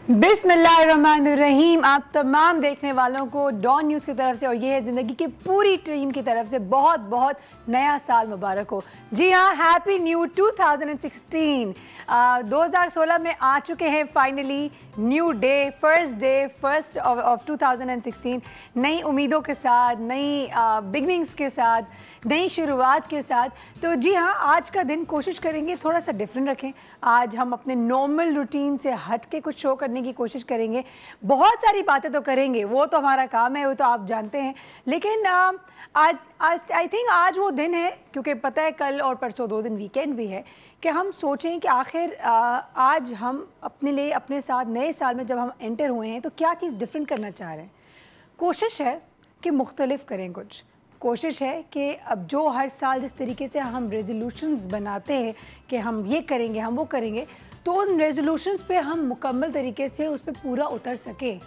बिस्मिल्लाहिर्रहमानिर्रहीम। आप तमाम देखने वालों को डॉन न्यूज़ की तरफ से और ये है ज़िंदगी की पूरी टीम की तरफ से बहुत बहुत नया साल मुबारक हो। जी हाँ, हैप्पी न्यू 2016। 2016 में आ चुके हैं finally. New day, first of 2016, नई उम्मीदों के साथ, नई बिगनिंग्स के साथ, नई शुरुआत के साथ। तो जी हाँ, आज का दिन कोशिश करेंगे थोड़ा सा डिफरेंट रखें। आज हम अपने नॉर्मल रूटीन से हट के कुछ शो करने की कोशिश करेंगे। बहुत सारी बातें तो करेंगे, वो तो हमारा काम है, वो तो आप जानते हैं। लेकिन आज आई थिंक आज वो दिन है, क्योंकि पता है कल और परसों 2 दिन वीकेंड भी है, कि हम सोचें कि आखिर आज हम अपने लिए, अपने साथ नए साल में जब हम एंटर हुए हैं तो क्या चीज़ डिफरेंट करना चाह रहे हैं। कोशिश है कि मुख्तलिफ करें कुछ। कोशिश है कि अब जो हर साल जिस तरीके से हम रेजोल्यूशंस बनाते हैं कि हम ये करेंगे, हम वो करेंगे, तो उन रेजोल्यूशंस पे हम मुकम्मल तरीके से उस पर पूरा उतर सकें।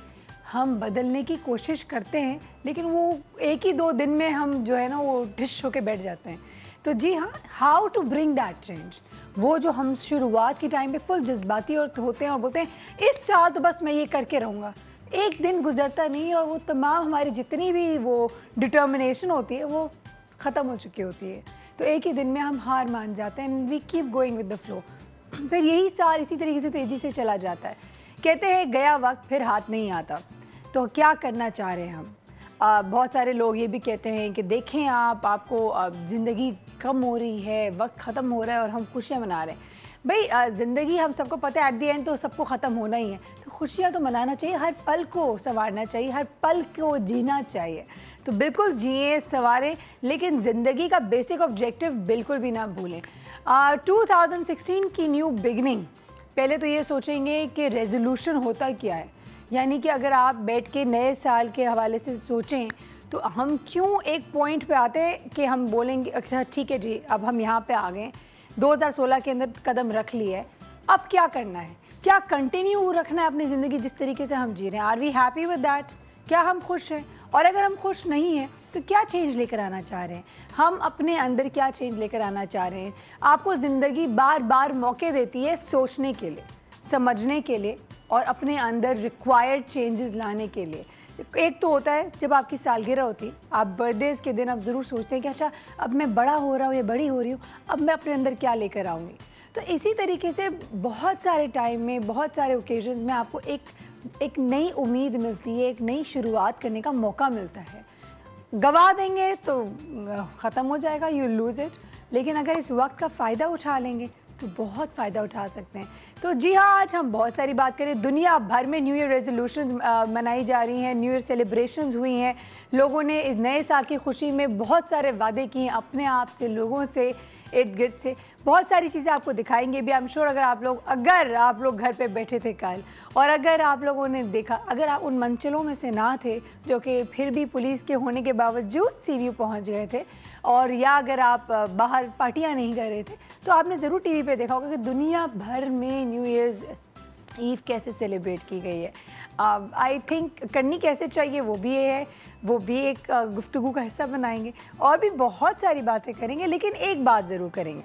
हम बदलने की कोशिश करते हैं, लेकिन वो 1 ही 2 दिन में हम जो है ना वो डिश होके बैठ जाते हैं। तो जी हाँ, how to bring that change, वो जो हम शुरुआत के टाइम पे फुल जज्बाती और होते हैं और बोलते हैं इस साल तो बस मैं ये करके रहूँगा। एक दिन गुजरता नहीं और वो तमाम हमारी जितनी भी वो डिटर्मिनेशन होती है वो ख़त्म हो चुकी होती है। तो एक ही दिन में हम हार मान जाते हैं and we keep going with the flow. फिर यही साल इसी तरीके से तेज़ी से चला जाता है। कहते हैं गया वक्त फिर हाथ नहीं आता। तो क्या करना चाह रहे हैं हम? बहुत सारे लोग ये भी कहते हैं कि देखें आपको ज़िंदगी कम हो रही है, वक्त ख़त्म हो रहा है और हम खुशियाँ मना रहे हैं। भाई ज़िंदगी हम सबको पता है एट दी एंड तो सबको ख़त्म होना ही है, तो खुशियाँ तो मनाना चाहिए, हर पल को संवारना चाहिए, हर पल को जीना चाहिए। तो बिल्कुल जिए, संवारें, लेकिन ज़िंदगी का बेसिक ऑब्जेक्टिव बिल्कुल भी ना भूलें। 2016 की न्यू बिगनिंग, पहले तो ये सोचेंगे कि रेजोल्यूशन होता क्या है। यानी कि अगर आप बैठ के नए साल के हवाले से सोचें तो हम क्यों एक पॉइंट पे आते हैं कि हम बोलेंगे अच्छा ठीक है जी, अब हम यहाँ पे आ गए, 2016 के अंदर कदम रख लिया है, अब क्या करना है, क्या कंटिन्यू रखना है अपनी ज़िंदगी जिस तरीके से हम जी रहे हैं। Are we happy with that? क्या हम खुश हैं? और अगर हम खुश नहीं हैं तो क्या चेंज लेकर आना चाह रहे हैं, हम अपने अंदर क्या चेंज लेकर आना चाह रहे हैं। आपको ज़िंदगी बार बार मौके देती है सोचने के लिए, समझने के लिए और अपने अंदर रिक्वायर्ड चेंजेस लाने के लिए। एक तो होता है जब आपकी सालगिरह होती है, आप बर्थडेज़ के दिन आप ज़रूर सोचते हैं कि अच्छा अब मैं बड़ा हो रहा हूँ या बड़ी हो रही हूँ, अब मैं अपने अंदर क्या लेकर आऊँगी। तो इसी तरीके से बहुत सारे टाइम में, बहुत सारे ओकेजन्स में आपको एक नई उम्मीद मिलती है, एक नई शुरुआत करने का मौका मिलता है। गवा देंगे तो ख़त्म हो जाएगा, यू लूज़ इट। लेकिन अगर इस वक्त का फ़ायदा उठा लेंगे तो बहुत फ़ायदा उठा सकते हैं। तो जी हाँ, आज हम बहुत सारी बात करें। दुनिया भर में न्यू ईयर रेजोल्यूशंस मनाई जा रही हैं, न्यू ईयर सेलिब्रेशंस हुई हैं। लोगों ने इस नए साल की खुशी में बहुत सारे वादे किए अपने आप से, लोगों से, इर्द गिर्द से। बहुत सारी चीज़ें आपको दिखाएंगे भी। आई एम श्योर अगर आप लोग घर पे बैठे थे कल और अगर आप लोगों ने देखा, अगर आप उन मंचलों में से ना थे जो कि फिर भी पुलिस के होने के बावजूद सीव्यू पहुंच गए थे, और या अगर आप बाहर पार्टियां नहीं कर रहे थे, तो आपने ज़रूर टीवी पे देखा होगा कि दुनिया भर में न्यू ईयर्स ईव कैसे सेलिब्रेट की गई है। आई थिंक करनी कैसे चाहिए वो भी है, वो भी एक गुफ्तगू का हिस्सा बनाएंगे और भी बहुत सारी बातें करेंगे। लेकिन एक बात ज़रूर करेंगे,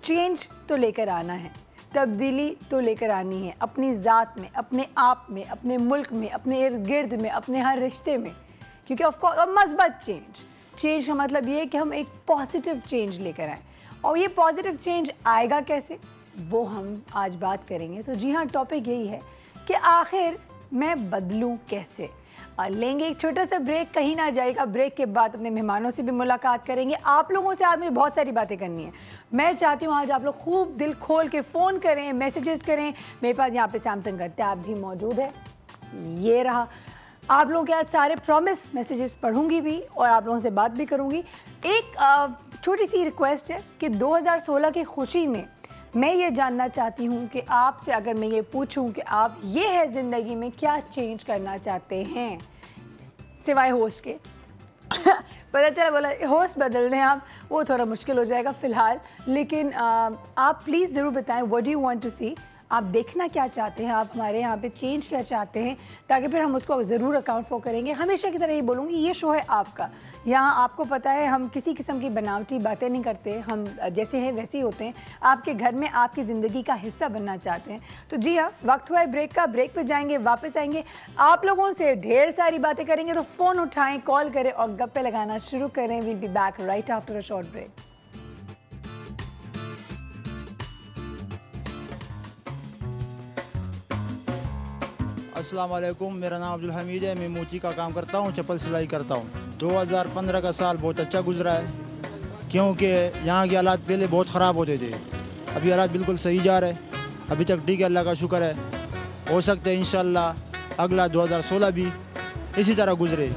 चेंज तो लेकर आना है, तब्दीली तो लेकर आनी है अपनी ज़ात में, अपने आप में, अपने मुल्क में, अपने इर्द गिर्द में, अपने हर रिश्ते में। क्योंकि ऑफकोर्स मस्बत चेंज का मतलब ये है कि हम एक पॉजिटिव चेंज लेकर आएँ। और ये पॉजिटिव चेंज आएगा कैसे, वो हम आज बात करेंगे। तो जी हाँ, टॉपिक यही है कि आखिर मैं बदलूं कैसे। लेंगे एक छोटा सा ब्रेक, कहीं ना जाएगा। ब्रेक के बाद अपने मेहमानों से भी मुलाकात करेंगे। आप लोगों से आज मुझे बहुत सारी बातें करनी है। मैं चाहती हूँ आज आप लोग खूब दिल खोल के फ़ोन करें, मैसेजेस करें। मेरे पास यहाँ पे सैमसंग का टैब भी मौजूद है, ये रहा। आप लोगों के आज सारे प्रॉमिस मैसेजेस पढ़ूंगी भी और आप लोगों से बात भी करूंगी। एक छोटी सी रिक्वेस्ट है कि 2016 की खुशी में मैं ये जानना चाहती हूँ कि आपसे अगर मैं ये पूछूं कि आप ये है ज़िंदगी में क्या चेंज करना चाहते हैं, सिवाय होस्ट के। पता चला बोला होस्ट बदल दें आप, वो थोड़ा मुश्किल हो जाएगा फ़िलहाल। लेकिन आप प्लीज़ ज़रूर बताएं what do you want to see. आप देखना क्या चाहते हैं, आप हमारे यहाँ पे चेंज क्या चाहते हैं, ताकि फिर हम उसको ज़रूर अकाउंट फॉर करेंगे। हमेशा की तरह ये बोलूँगी, ये शो है आपका। यहाँ आपको पता है हम किसी किस्म की बनावटी बातें नहीं करते, हम जैसे हैं वैसे ही होते हैं। आपके घर में आपकी ज़िंदगी का हिस्सा बनना चाहते हैं। तो जी हाँ, वक्त हुआ है ब्रेक का, ब्रेक पे जाएंगे, वापस आएंगे, आप लोगों से ढेर सारी बातें करेंगे। तो फ़ोन उठाएं, कॉल करें और गप्पे लगाना शुरू करें। Will be back right after a short break. अस्सलाम वालेकुम, मेरा नाम अब्दुल हमीद है। मैं मोची का काम करता हूँ, चप्पल सिलाई करता हूँ। 2015 का साल बहुत अच्छा गुजरा है, क्योंकि यहाँ के हालात पहले बहुत ख़राब होते थे। अभी हालात बिल्कुल सही जा रहे हैं, अभी तक ठीक है, अल्लाह का शुक्र है। हो सकता है इंशाल्लाह अगला 2016 भी इसी तरह गुजरे।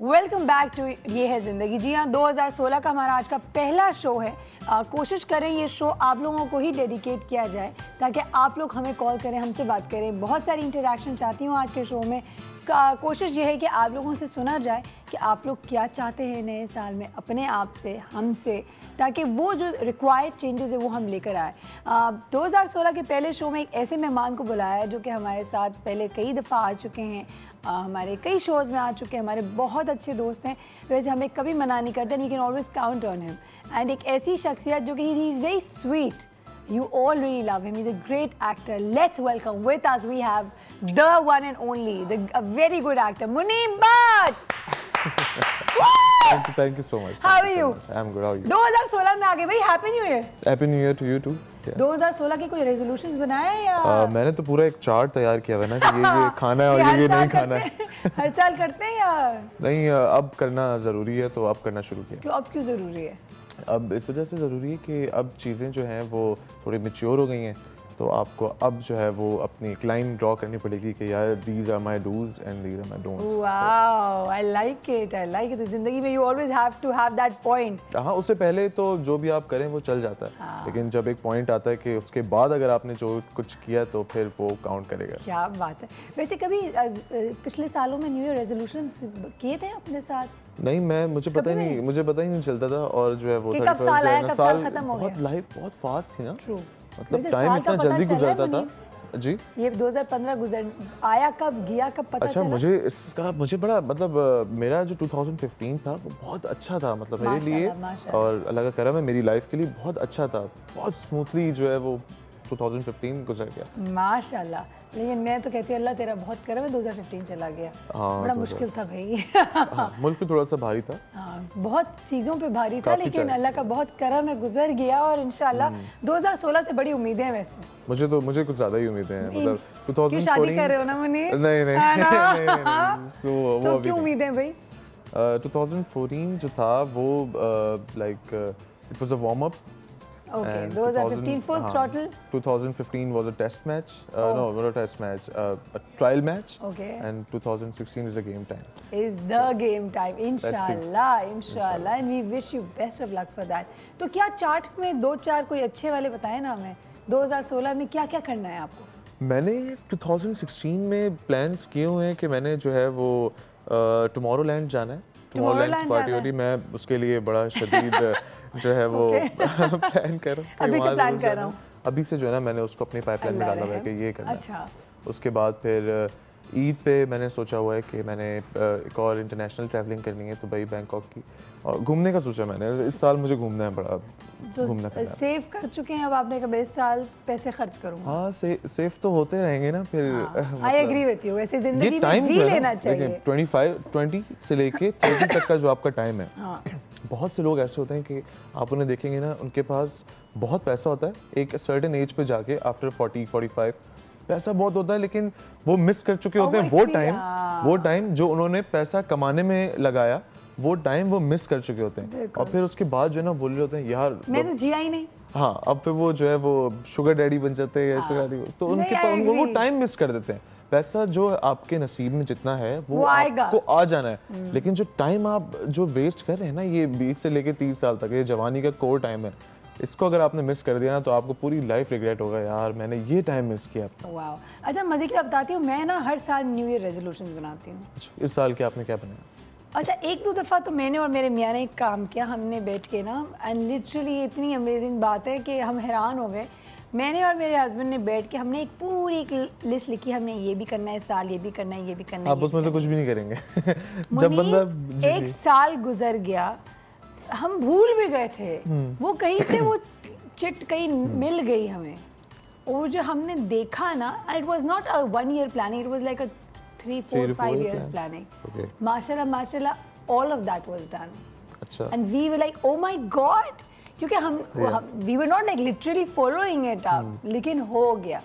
वेलकम बैक टू ये है ज़िंदगी। जी हाँ, 2016 का हमारा आज का पहला शो है। कोशिश करें ये शो आप लोगों को ही डेडिकेट किया जाए, ताकि आप लोग हमें कॉल करें, हमसे बात करें। बहुत सारी इंटरेक्शन चाहती हूँ आज के शो में। कोशिश ये है कि आप लोगों से सुना जाए कि आप लोग क्या चाहते हैं नए साल में अपने आप से, हमसे, ताकि वो जो रिक्वायर्ड चेंजेस है वो हम लेकर आए। 2016 के पहले शो में एक ऐसे मेहमान को बुलाया है जो कि हमारे साथ पहले कई दफ़ा आ चुके हैं, हमारे कई शोज़ में आ चुके हैं, हमारे बहुत अच्छे दोस्त हैं। वैसे हमें कभी मना नहीं करते, we can always count on him. And एक ऐसी शख्सियत जो कि he is very sweet, you all really love him, he's a great actor. Let's welcome with us, we have the one and only, a very good actor, Muneeb Bhatt. Thank you so much. How are you? I'm good. How are you? 2016 में आ गए भाई, happy new year. Happy New Year to you too. 2016 के कोई resolutions बनाए हैं या मैंने तो पूरा एक चार्ट तैयार किया हुआ है ना कि ये खाना है और ये नहीं खाना है। हर साल करते हैं या नहीं, अब करना ज़रूरी है तो अब करना शुरू किया। क्यों, अब क्यों ज़रूरी है? अब इस वजह से ज़रूरी है कि अब चीज़ें जो हैं वो थोड़ी मैच्योर हो गई हैं, तो आपको अब जो है वो अपनी एक लाइन ड्रॉ करनी पड़ेगी कि यार these are my dos and these are my don'ts. Wow, I like it, I like it. ज़िंदगी में you always have to have that point. हाँ, उससे पहले तो जो भी आप करें वो चल जाता है। हाँ। लेकिन जब एक पॉइंट आता है कि उसके बाद अगर आपने जो कुछ किया तो फिर वो काउंट करेगा। क्या बात है। वैसे कभी पिछले सालों में न्यू ईयर रेजोल्यूशंस किए थे अपने साथ? नहीं, मुझे पता ही नहीं चलता था। और जो है वो कब साल आया, कब साल खत्म हो गया। बहुत लाइफ बहुत फास्ट थी ना। ट्रू, मतलब टाइम इतना जल्दी गुजरता था। जी, ये 2015 गुजर आया कब, गया कब, पता अच्छा चला? मुझे बड़ा मतलब मेरा जो 2015 था वो बहुत अच्छा था, मतलब मेरे लिए और अल्लाह का करम है मेरी लाइफ के लिए बहुत अच्छा था। बहुत स्मूथली जो है वो 2015 गुजर गया माशाल्लाह। लेकिन मैं तो कहती हूँ अल्लाह तेरा बहुत करम है, 2015 चला गया। हाँ, बड़ा मुश्किल था भाई। मुल्क पे थोड़ा सा भारी था। हाँ, बहुत चीज़ों पे भारी था, लेकिन अल्लाह का बहुत करम है, गुजर गया। और इंशाल्लाह 2016 से बड़ी उम्मीदें हैं। वैसे मुझे कुछ ज़्यादा ही उम्मीदें हैं। मतलब 2014 शादी कर रहे हो ना मुनीर? नहीं। तो क्यों उम्मीदें भाई? 2014 जो था वो like it was a warm up. Okay, 2015 full throttle. 2015 was a test match. No, not a test match. A trial match. Okay. And 2016 is a game time. Is the game time. Inshallah. And we wish you best of luck for that. तो क्या chart में 2-4 कोई अच्छे वाले बताए ना हमें? 2016 में क्या क्या करना है आपको? मैंने 2016 में प्लान्स किए हुए हैं कि मैंने जो है वो टुमारोलैंड जाना है। टुमारोलैंड पार्टी हो रही, मैं उसके लिए बड़ा शदीद जो है वो प्लान कर रहा हूँ। अभी से प्लान कर रहा हूँ। अभी से जो है ना मैंने उसको अपनी पाइपलाइन में डाला हुआ है कि ये करना है। अच्छा। उसके बाद फिर ईद पे मैंने सोचा हुआ है कि मैंने एक और इंटरनेशनल ट्रैवलिंग करनी है, तो भाई बैंकॉक की, और घूमने का सोचा मैंने। इस साल मुझे घूमना है, बड़ा घूमना है। सेव कर चुके हैं अब आपने, कभी इस साल पैसे खर्च करूँगा? हाँ, सेफ तो होते रहेंगे ना फिर। I agree with you. वैसे जिंदगी में जी लेना चाहिए। 20 से लेके 30 तक का जो आपका टाइम है, बहुत से लोग ऐसे होते हैं कि आप उन्हें देखेंगे ना, उनके पास बहुत पैसा होता है, एक सर्टेन एज पे जाके आफ्टर 40-45 पैसा बहुत होता है, लेकिन वो मिस कर चुके होते हैं वो टाइम जो उन्होंने पैसा कमाने में लगाया, वो टाइम वो मिस कर चुके होते हैं। और फिर उसके बाद जो है ना बोल रहे होते हैं यार मैं तो जिया ही नहीं। हाँ अब फिर वो जो है वो शुगर डैडी बन जाते हैं या शुगर डैडी, तो उनके पास वो टाइम मिस कर देते हैं। पैसा जो आपके नसीब में जितना है वो आपको आ जाना है, लेकिन जो टाइम आप जो वेस्ट कर रहे हैं ना, ये 20 से लेके 30 साल तक, ये जवानी का कोर टाइम है, इसको अगर आपने मिस कर दिया ना तो आपको पूरी लाइफ रिग्रेट होगा, यार मैंने ये टाइम मिस किया। वाओ। अच्छा मजे की बात बताती हूँ, मैं ना हर साल न्यू ईयर रेजोल्यूशंस बनाती हूँ। इस साल के आपने क्या बनाया? अच्छा एक दो दफ़ा तो मैंने और मेरे मियाँ ने एक काम किया, हमने बैठ के ना, एंड लिटरली इतनी अमेजिंग बात है कि हम हैरान हो गए। मैंने और मेरे हस्बैंड ने बैठ के हमने एक पूरी लिस्ट लिखी, हमने ये भी करना है साल, ये भी करना है, ये भी करना है। आप उसमें से कुछ भी नहीं करेंगे जब बंदा एक साल गुजर गया, हम भूल भी गए थे वो कहीं से वो चिट कहीं मिल गई हमें, और जो हमने देखा ना, it was not a 1 year planning, it was like a 3-4-5 years planning. माशाल्लाह all of that was done. अच्छा। And we were like oh my God, क्योंकि हम we were not like literally following it up, लेकिन हो गया।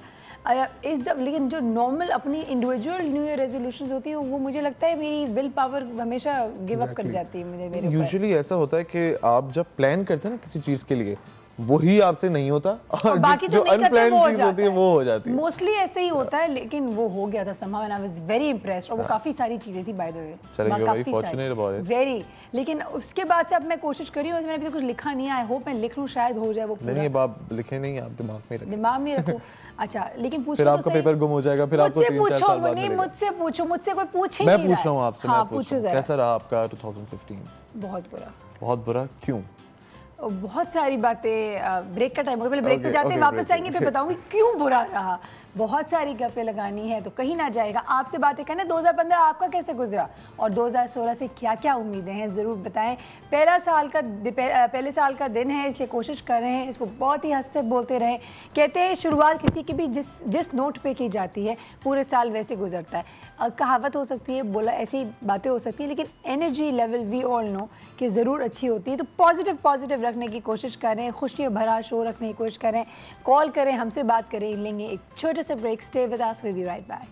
लेकिन जो normal अपनी इंडिविजुअल न्यू ईयर रेजोल्यूशंस होती है वो मुझे लगता है मेरी विल पावर हमेशा गिव अप कर जाती है मेरे ऊपर। यूजुअली ऐसा होता है कि आप जब प्लान करते हैं ना किसी चीज के लिए, वही आपसे नहीं होता और बाकी जो अनप्लान्ड चीज होती है वो हो जाती है। मोस्टली ऐसे ही होता है, लेकिन वो हो गया था somehow and I was very impressed, और वो काफी सारी चीजें थी बाय द वे। चलिए, very fortunate about it। Very, लेकिन उसके बाद से अब मैं कोशिश कर रही हूँ, मैंने अभी कुछ लिखा नहीं है, आई होप मैं लिख लूँ, शायद हो जाए वो पूरा। नहीं, अब आप लिखे नहीं, आप दिमाग में रखो। अच्छा लेकिन पूछो फिर तो आपका पेपर गुम हो जाएगा, फिर आपको 3-4 साल बाद मिलेगा। मुझसे पूछो, मुझसे कोई पूछ ही नहीं रहा है। मैं पूछ रहा हूँ आपसे, हाँ, मैं पूछ रहा हूँ कैसा रहा आपका 2015? बहुत बुरा। बहुत बुरा क्यों? बहुत सारी बातें, ब्रेक का टाइम हो गया, पहले ब्रेक पे जाते हैं, वापस आएंगे, फिर बताऊंगी क्यों बुरा रहा। बहुत सारी गप्पे लगानी है तो कहीं ना जाएगा, आपसे बातें करना। 2015 आपका कैसे गुजरा और 2016 से क्या क्या उम्मीदें हैं, ज़रूर बताएं। पहले साल का दिन है, इसलिए कोशिश कर रहे हैं इसको बहुत ही हंसते बोलते रहें। कहते हैं शुरुआत किसी की भी जिस नोट पे की जाती है पूरे साल वैसे गुजरता है। कहावत हो सकती है, बोला ऐसी बातें हो सकती है, लेकिन energy level we all know कि ज़रूर अच्छी होती है। तो पॉजिटिव रखने की कोशिश करें, खुशी भरा शो रखने की कोशिश करें, कॉल करें, हमसे बात करें। लेंगे एक छोटे से break, stay with us, we be right back.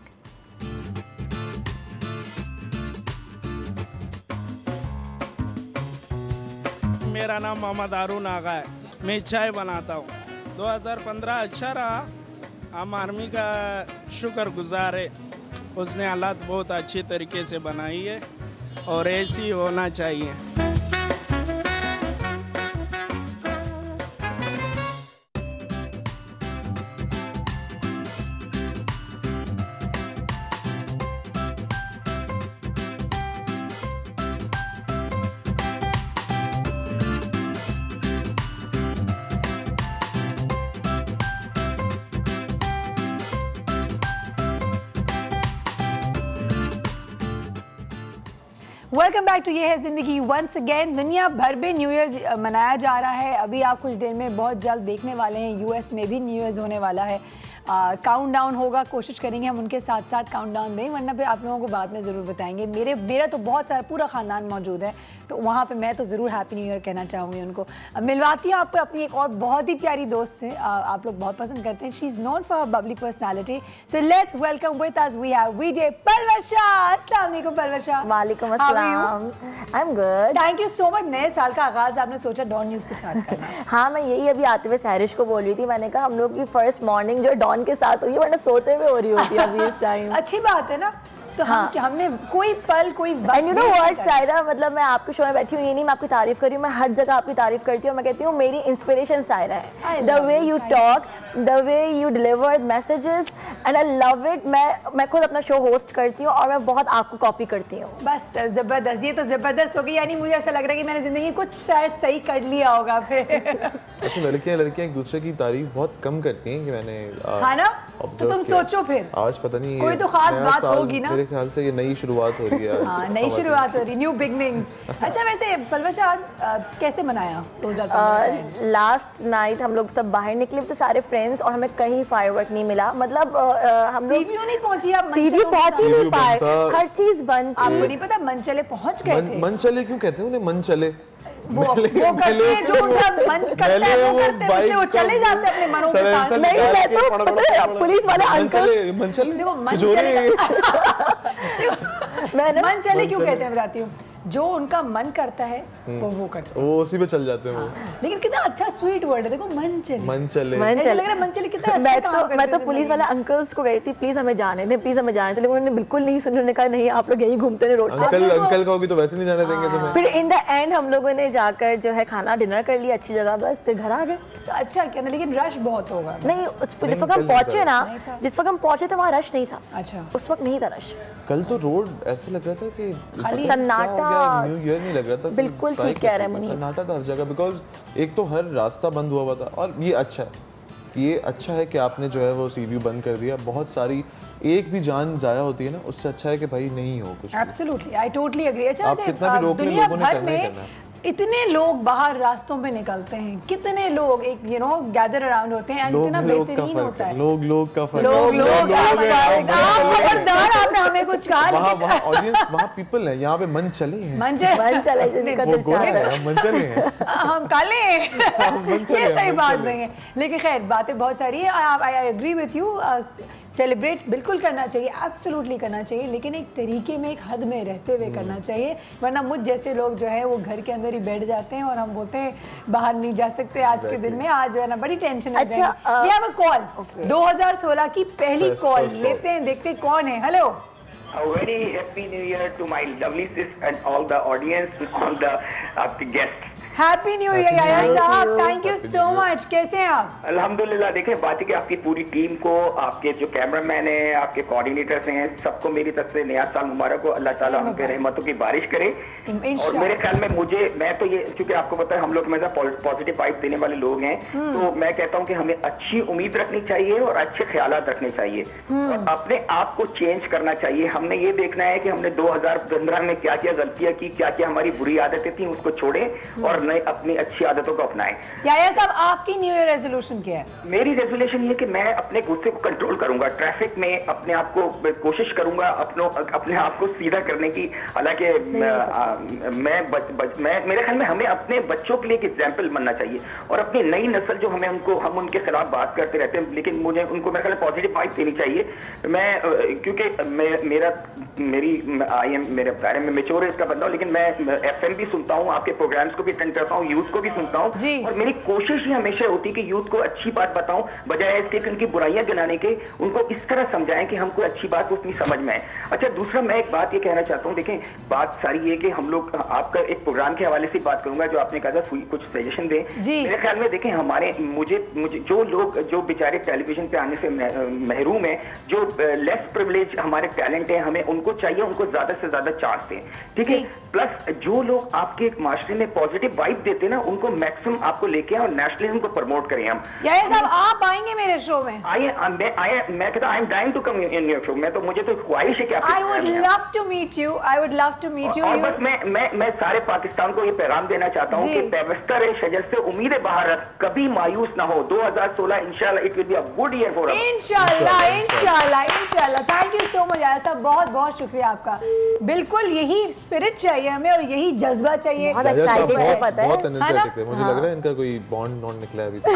मेरा नाम मोहम्मद हारून आगा है, मैं चाय बनाता हूँ। 2015 अच्छा रहा, हम आर्मी का शुक्रगुजार है, उसने हालात बहुत अच्छी तरीके से बनाई है और ऐसी होना चाहिए। वेलकम बैक टू ये है ज़िंदगी। वंस अगेन दुनिया भर में न्यू ईयर मनाया जा रहा है। अभी आप कुछ देर में बहुत जल्द देखने वाले हैं यूएस में भी न्यू ईयर होने वाला है। काउंटडाउन होगा, कोशिश करेंगे हम उनके साथ साथ काउंटडाउन दें, वरना फिर आप लोगों को बाद में ज़रूर बताएंगे। मेरा तो बहुत सारा पूरा ख़ानदान मौजूद है, तो वहाँ पे मैं तो ज़रूर हैप्पी न्यू ईयर कहना चाहूँगी उनको। मिलवाती हूँ आपको अपनी एक और बहुत ही प्यारी दोस्त से, आप लोग बहुत पसंद करते हैं। She is known for her bubbly personality, so let's welcome with us we have VJ Parwar Shah. अस्सलाम वालेकुम परवर शाह। वालेकुम अस्सलाम। I am good, thank you so much. नए साल का आगाज़ आपने सोचा डॉन न्यूज़ के साथ करना। हाँ, मैं यही अभी आते हुए सहरिश को बोल रही थी, मैंने कहा हम लोग की फर्स्ट मॉर्निंग जो डॉन के साथ हुई है, वरना सोते हुए हो रही होती है अभी इस टाइम। अच्छी बात है ना, तो हाँ। हमने कोई पल कोई and you know what Saira, मतलब मैं आपके शो में बैठी हूँ, ये नहीं मैं आपकी तारीफ कर रही हूँ, मैं हर जगह आपकी तारीफ करती हूँ। मैं कहती हूँ मेरी इंस्पिरेशन सायरा है। The way you talk, the way you deliver messages, and I love it. मैं खुद अपना शो होस्ट करती हूँ और मैं बहुत आपको कॉपी करती हूँ। बस जबरदस्त, ये तो जबरदस्त हो गई। यानी मुझे ऐसा लग रहा है कि मैंने जिंदगी में कुछ शायद सही कर लिया होगा फिर। ऐसे लड़कियां एक दूसरे की तारीफ बहुत कम करती हैं कि मैंने हाँ ना, तो तुम सोचो फिर आज पता नहीं कोई तो खास बात होगी ना। मेरे ख्याल से ये नई शुरुआत हो रही है। हाँ, नई शुरुआत हो रही, न्यू बिगनिंग्स। अच्छा वैसे परवर शाह कैसे मनाया 2015? लास्ट नाइट हम लोग तब बाहर निकले तो सारे फ्रेंड्स, और हमें कहीं फायरवर्क नहीं मिला। मतलब हम लोग सीवीयू नहीं पहुंची, आप सीवी पहुंच ही नहीं पाए, हर चीज बंद। आपको नहीं पता मनचले पहुंच गए थे। मनचले क्यों कहते हैं उन्हें? मनचले वो करते हैं जो उनका मन करता है वो करते हैं, वो चले जाते हैं अपने मनों के साथ। नहीं, मैं तो पुलिस वाले अंकल देखो मन चले क्यों कहते हैं बताती हूँ। जो उनका मन करता है वो करते हैं, वो उसी पे चल जाते हैं वो। लेकिन कितना अच्छा स्वीट वर्ड है, देखो मन चले, मन चले, ऐसा लग रहा है मन चले कितना अच्छा काम करते हैं। मैं तो पुलिस वाले अंकल्स को गई थी, प्लीज हमें जाने दें, प्लीज हमें जाने दें, लेकिन उन्होंने बिल्कुल नहीं सुनी। उन्होंने कहा नहीं आप लोग यहीं घूमते रहे रोड से। अंकल कहोगी तो वैसे नहीं जाने देंगे तुम्हें। फिर इन द एंड हम लोगों ने जाकर जो है खाना डिनर कर लिया अच्छी जगह, बस फिर घर आ गए। तो अच्छा क्या ना, लेकिन रश बहुत होगा। नहीं जिस वक्त हम पहुंचे ना, जिस वक्त हम पहुंचे तो वहाँ रश नहीं था। अच्छा, उस वक्त नहीं था रश। कल तो रोड ऐसे लग रहा था कि सन्नाटा, न्यू ईयर नहीं लग रहा था। बिल्कुल ठीक कह रहे हैं मुनीर, सन्नाटा था हर जगह, बिकॉज एक तो हर रास्ता बंद हुआ था। और ये अच्छा है कि आपने जो है वो सी व्यू बंद कर दिया। बहुत सारी एक भी जान जाया होती है ना, उससे अच्छा है कि भाई नहीं हो कुछ। Absolutely, I totally agree. अच्छा, आप कितना भी रोक ले, दुनिया लोगों ने भर करना ही में करना है। इतने लोग बाहर रास्तों में निकलते हैं, कितने लोग एक गैदर अराउंड होते हैं, इतना बेहतरीन होता है। लोग का फर्क, खबरदार आपने हमें कुछ कहा। वहाँ ऑडियंस, वहाँ पीपल है, यहाँ पे मन चले हैं, मन चले जिनका दिल चाहता है, मन चले हैं, हम काले ये सही बात नहीं है, लेकिन खैर बातें बहुत सारी है। I agree with you, celebrate बिल्कुल करना चाहिए, एब्सोल्युटली करना चाहिए, लेकिन एक तरीके में, एक हद में रहते हुए करना चाहिए। वरना मुझ जैसे लोग जो है वो घर के अंदर ही बैठ जाते हैं और हम बोलते हैं बाहर नहीं जा सकते आज के दिन में। आज जो है ना बड़ी टेंशन है। अच्छा, ये अब कॉल 2016 की पहली कॉल लेते हैं, देखते हैं कौन है। Hello, A very happy new year to my lovely sis and all the audience, all the guests. Happy new year Yahya साहब, थैंक यू सो मच। कैसे हैं आप? अल्हम्दुलिल्लाह। देखें, बात है कि आपकी पूरी टीम को, आपके जो कैमरामैन हैं, आपके कोऑर्डिनेटर्स हैं, सबको मेरी तरफ से नया साल मुबारक हो। अल्लाह ताला हम पे रहमतों की बारिश करे। और मेरे ख्याल में मैं तो ये, क्योंकि आपको पता है हम लोग हमेशा पॉजिटिव वाइब देने वाले लोग हैं, तो मैं कहता हूँ कि हमें अच्छी उम्मीद रखनी चाहिए और अच्छे ख्यालात रखने चाहिए और अपने आप को चेंज करना चाहिए। हमने ये देखना है कि हमने 2015 में क्या क्या गलतियां की, क्या क्या हमारी बुरी आदतें थी, उसको छोड़ें और नए अपनी अच्छी आदतों को अपनाएं। याया साहब, आपकी न्यू ईयर रेजोल्यूशन क्या है? मेरी रेजोल्यूशन ये कि मैं अपने गुस्से को कंट्रोल करूंगा, ट्रैफिक में अपने आप को कोशिश करूंगा अपने आप को सीधा करने की। हालांकि मेरे ख्याल में हमें अपने बच्चों के लिए एक एग्जाम्पल बनना चाहिए और अपनी नई नस्ल जो हम उनके खिलाफ बात करते रहते हैं, लेकिन मुझे उनको मेरे ख्याल में पॉजिटिव वाइब देनी चाहिए। क्योंकि मेरे बारे में मेच्योर है इसका बंदा हूं, लेकिन मैं FM भी सुनता हूँ, आपके प्रोग्राम्स को भी अटेंड करता हूँ, यूथ को भी सुनता हूँ और मेरी कोशिश ही हमेशा होती है कि यूथ को अच्छी बात बताऊं, बजाय इसके कि उनकी बुराइयां गिनाने के, उनको इस तरह समझाएं कि हमको अच्छी बात उतनी समझ में आए। अच्छा, दूसरा मैं एक बात ये कहना चाहता हूँ, देखें बात सारी ये कि हम लोग, आपका एक प्रोग्राम के हवाले से बात करूंगा जो आपने कहा था, कुछ सजेशन दें। मेरे ख्याल में देखें, हमारे मुझे जो लोग जो बेचारे टेलीविजन पे आने से महरूम है, जो लेस प्रिविलेज हमारे टैलेंट है, हमें उनको चाहिए, उनको ज्यादा से ज्यादा चांस दें, ठीक है। प्लस जो लोग आपके माशरे में पॉजिटिव वाइब देते हैं ना, उनको मैक्सिमम आपको लेके आए और नेशनली उनको प्रमोट करें हम। याया साहब, आप आएंगे मेरे शो में? मैं कहता I am dying to come in your show. मुझे तो ख्वाहिश है कि I would love to meet you. और बस मैं सारे पाकिस्तान को ये पैगाम देना चाहता हूँ कि पेवस्तर शजर से उम्मीदें बाहर रख, कभी मायूस ना हो। 2016 इंशाल्लाह it will be a good year for us. इंशाल्लाह। थैंक यू सो मच याया साहब, बहुत बहुत शुक्रिया आपका। बिल्कुल यही स्पिरिट चाहिए हमें और यही जज्बा चाहिए। बहुत एक्साइटेड है, पता है, बहुत एनर्जेटिक है। मुझे लग रहा है इनका कोई बॉन्ड नॉन निकला है अभी तक।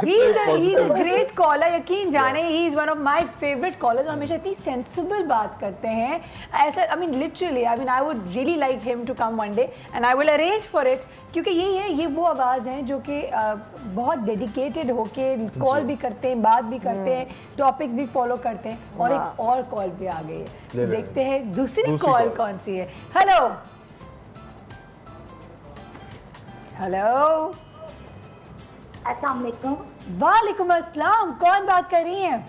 He is a great caller, यकीन जाने, he is one of my favourite callers. हमेशा इतनी सेंसिबल बात करते हैं, ऐसा I mean literally, I would really like him to come one day and I will arrange for it, क्योंकि यही है, ये वो आवाज़ है जो कि बहुत डेडिकेटेड होके कॉल भी करते हैं, बात भी करते हैं, टॉपिक्स भी फॉलो करते हैं। और एक और कॉल भी आ गई है, देखते हैं दूसरी कॉल कौन सी है। हेलो अस्सलाम वालेकुम। वालेकुम अस्सलाम, कौन बात कर रही हैं?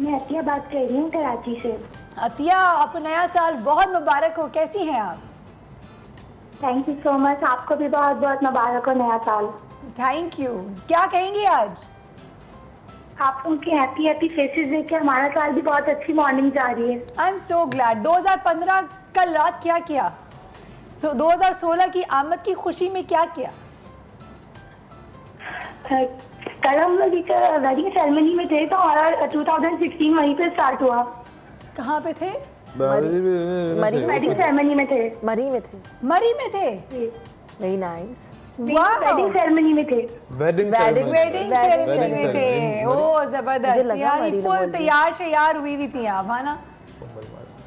मैं अतिया बात कर रही हूँ कराची से। अतिया, आपको नया साल बहुत मुबारक हो, कैसी हैं आप? थैंक यू सो मच, आपको भी बहुत बहुत मुबारक हो नया साल। Thank you. क्या कहेंगी आज? आप उनके हैप्पी हैप्पी फेसेस देख के हमारा साल भी बहुत अच्छी मॉर्निंग जा रही है। I am so glad. 2015 कल रात क्या किया? 2016 की आमद की खुशी में क्या किया? कल हम लोग एक वेडिंग सेरेमनी में थे, तो हमारा 2016 वहीं पे स्टार्ट हुआ। कहाँ पे थे? वेडिंग सेरेमनी में थे। मरी में थे। Very nice. वेडिंग सेरेमनी में थे। वेडिंग सेरेमनी में थे। ओ जबरदस्त यार, फुल तैयार हुई भी थी आप, है ना?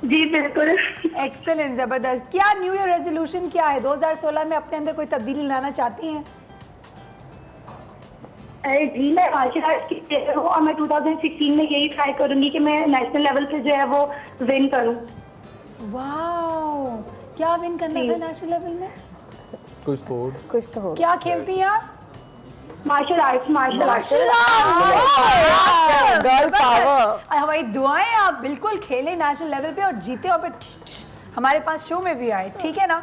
जी बिल्कुल। एक्सेलेंट, जबरदस्त। क्या न्यू ईयर रेजोल्यूशन क्या है 2016 में, अपने अंदर कोई तब्दीली लाना चाहती हैं? जी मैं मार्शल आर्ट्स की प्लेयर हूँ और मैं 2016 में यही ट्राई करूंगी कि मैं नेशनल लेवल पे जो है वो विन करूँ। वाओ, क्या विन करना था नेशनल लेवल में? कोई स्पोर्ट कुछ तो हो। क्या खेलती हैं आप? Martial arts. Girl power. हमारी दुआएं आप बिल्कुल खेले नेशनल लेवल पे और जीते और फिर हमारे पास शो में भी आए, ठीक है ना?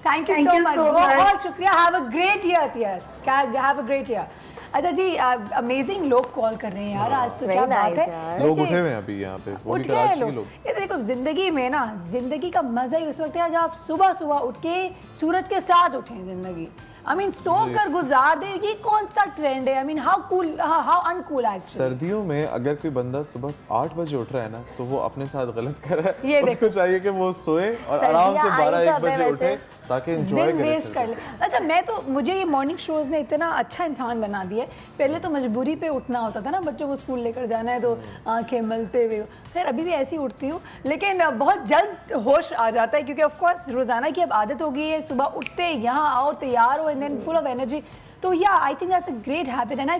Thank you Thank so you much, so बहुत शुक्रिया। Have a great year, have a great year. अच्छा जी, अमेजिंग लोग कॉल कर रहे हैं यार आज तो, क्या बात है। लोग उठे हुए हैं अभी यहाँ पे, वो भी उठ गए कराची के लोग। लोग। ये देखो जिंदगी में ना, जिंदगी का मजा ही उस वक्त है जब आप सुबह सुबह उठ के सूरज के साथ उठें जिंदगी। आई मीन सोकर गुजार दे, ये कौन सा ट्रेंड है? I mean how cool, how uncool actually. सर्दियों में अगर कोई बंदा सुबह 8 बजे उठ रहा है ना, तो वो अपने साथ गलत कर रहा है। ये उसको चाहिए कि वो सोए और आराम से 12-1 बजे उठे ताकि एंजॉय दिन करे। वेस्ट कर ले। अच्छा, मैं तो, मुझे ये मॉर्निंग शोज ने इतना अच्छा इंसान बना दिया है। पहले तो मजबूरी पे उठना होता था ना, बच्चों को स्कूल लेकर जाना है तो आंखें मलते हुए। खैर अभी भी ऐसी उठती हूँ, लेकिन बहुत जल्द होश आ जाता है क्योंकि ऑफ कोर्स रोजाना की अब आदत हो गई है। सुबह उठते यहाँ आओ, तैयार हो, and then full of energy. तो या I think that's a great habit and I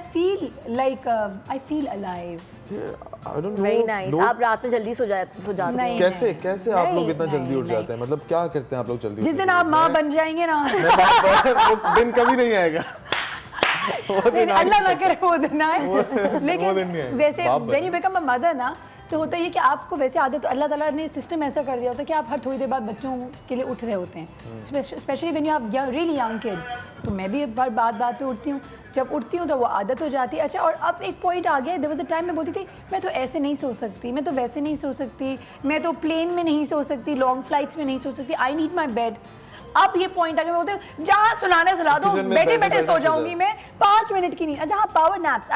feel alive. I don't know, very nice. आप रात में जल्दी सो जाते नहीं, कैसे कैसे आप लोग इतना जल्दी उठ नहीं। जाते हैं? मतलब क्या करते हैं आप लोग जल्दी? जिस दिन आप माँ बन जाएंगे ना, वो दिन कभी नहीं आएगा। अल्लाह ना करे वो दिन आए। वो दिन नहीं लेकिन आएगा। वैसे बाप when you become a mother ना, तो होता है ये कि आपको वैसे आदत, अल्लाह ताला ने सिस्टम ऐसा कर दिया होता है कि आप हर थोड़ी देर बाद बच्चों के लिए उठ रहे होते हैं, specially when you have really young kids. तो मैं भी एक बार बात पे उठती हूँ, जब उठती हूँ तो वो आदत हो जाती है। अच्छा, और अब एक पॉइंट आ गया, देयर वाज अ टाइम मैं बोलती थी मैं तो ऐसे नहीं सो सकती, मैं तो वैसे नहीं सो सकती, मैं तो प्लेन में नहीं सो सकती, लॉन्ग फ्लाइट्स में नहीं सो सकती, आई नीड माई बेड। अब ये पॉइंट आ गया, मैं बोलती हूँ जहाँ सुलाना सुला दो, बैठे बैठे सो जाऊंगी मैं, 5 मिनट की नहीं। अच्छा हाँ, पावर नैप्स,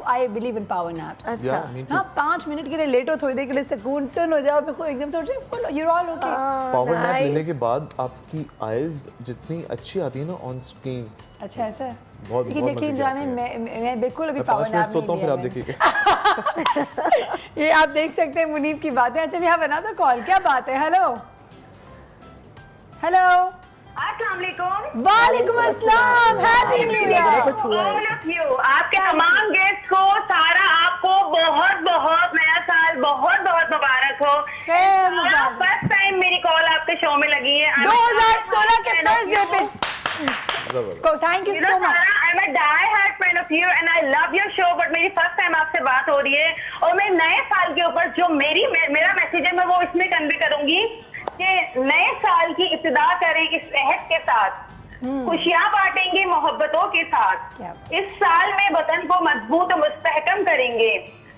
आई बिलीव इन पावर नैप्स। अच्छा हाँ, 5 मिनट के लिए लेटो, थोड़ी देर के लिए सुकून टन हो जाओ, फिर खुद एकदम से उठ जाओ, you are okay. Power nap लेने के बाद आपकी आईज जितनी अच्छी आती है ना ऑन स्क्रीन। अच्छा ऐसा है। बहुत देखिए जाने, मैं बिल्कुल अभी पावर नैप नहीं सोता हूँ, फिर आप देखिए। ये आप देख सकते हैं मुनीब की बातें। अच्छा यहाँ बना दो कॉल, क्या बात है? हेलो हेलो, अस्सलाम वालेकुम। वालेकुम अस्सलाम, happy new year. All of you, आपके तमाम गेस्ट को, सारा आपको बहुत बहुत नया साल बहुत बहुत मुबारक हो। खैर मुबारक। फर्स्ट टाइम मेरी कॉल आपके शो में लगी है 2016 के फर्स्ट डे पे। Thank you so much. I'm a die-hard fan of you and I love your show, but मेरी फर्स्ट टाइम आपसे बात हो रही है और मैं नए साल के ऊपर जो मेरा मैसेज है मैं वो इसमें कन्वे करूंगी कि नए साल की इब्तिदा करें इस अहद के साथ, खुशियां बांटेंगे मोहब्बतों के साथ। इस साल में वतन को मजबूत और मुस्तहकम करेंगे,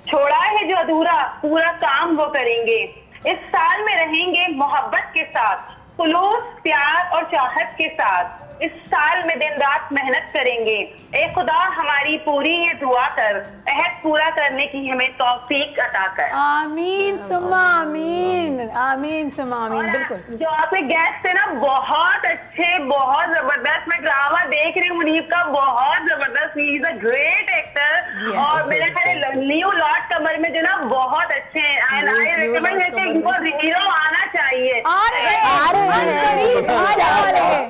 छोड़ा है जो अधूरा पूरा काम वो करेंगे। इस साल में रहेंगे मोहब्बत के साथ, खुलूस प्यार और चाहत के साथ। इस साल में दिन रात मेहनत करेंगे। ए खुदा हमारी पूरी ये दुआ कर, अहद पूरा करने की हमें तौफीक अता कर। आमीन सुम्मा आमीन, आमीन सुम्मा आमीन। बिल्कुल। जो आपके गेस्ट थे ना बहुत अच्छे, बहुत जबरदस्त। मैं ड्रामा देख रही हूँ मुनीब का, बहुत जबरदस्त। ही इज अ ग्रेट एक्टर और मेरे ख्याल न्यू लॉर्ड कमर में जो ना बहुत अच्छे हैं। एंड आई रिकमेंड है कि इनको हीरो आना चाहिए।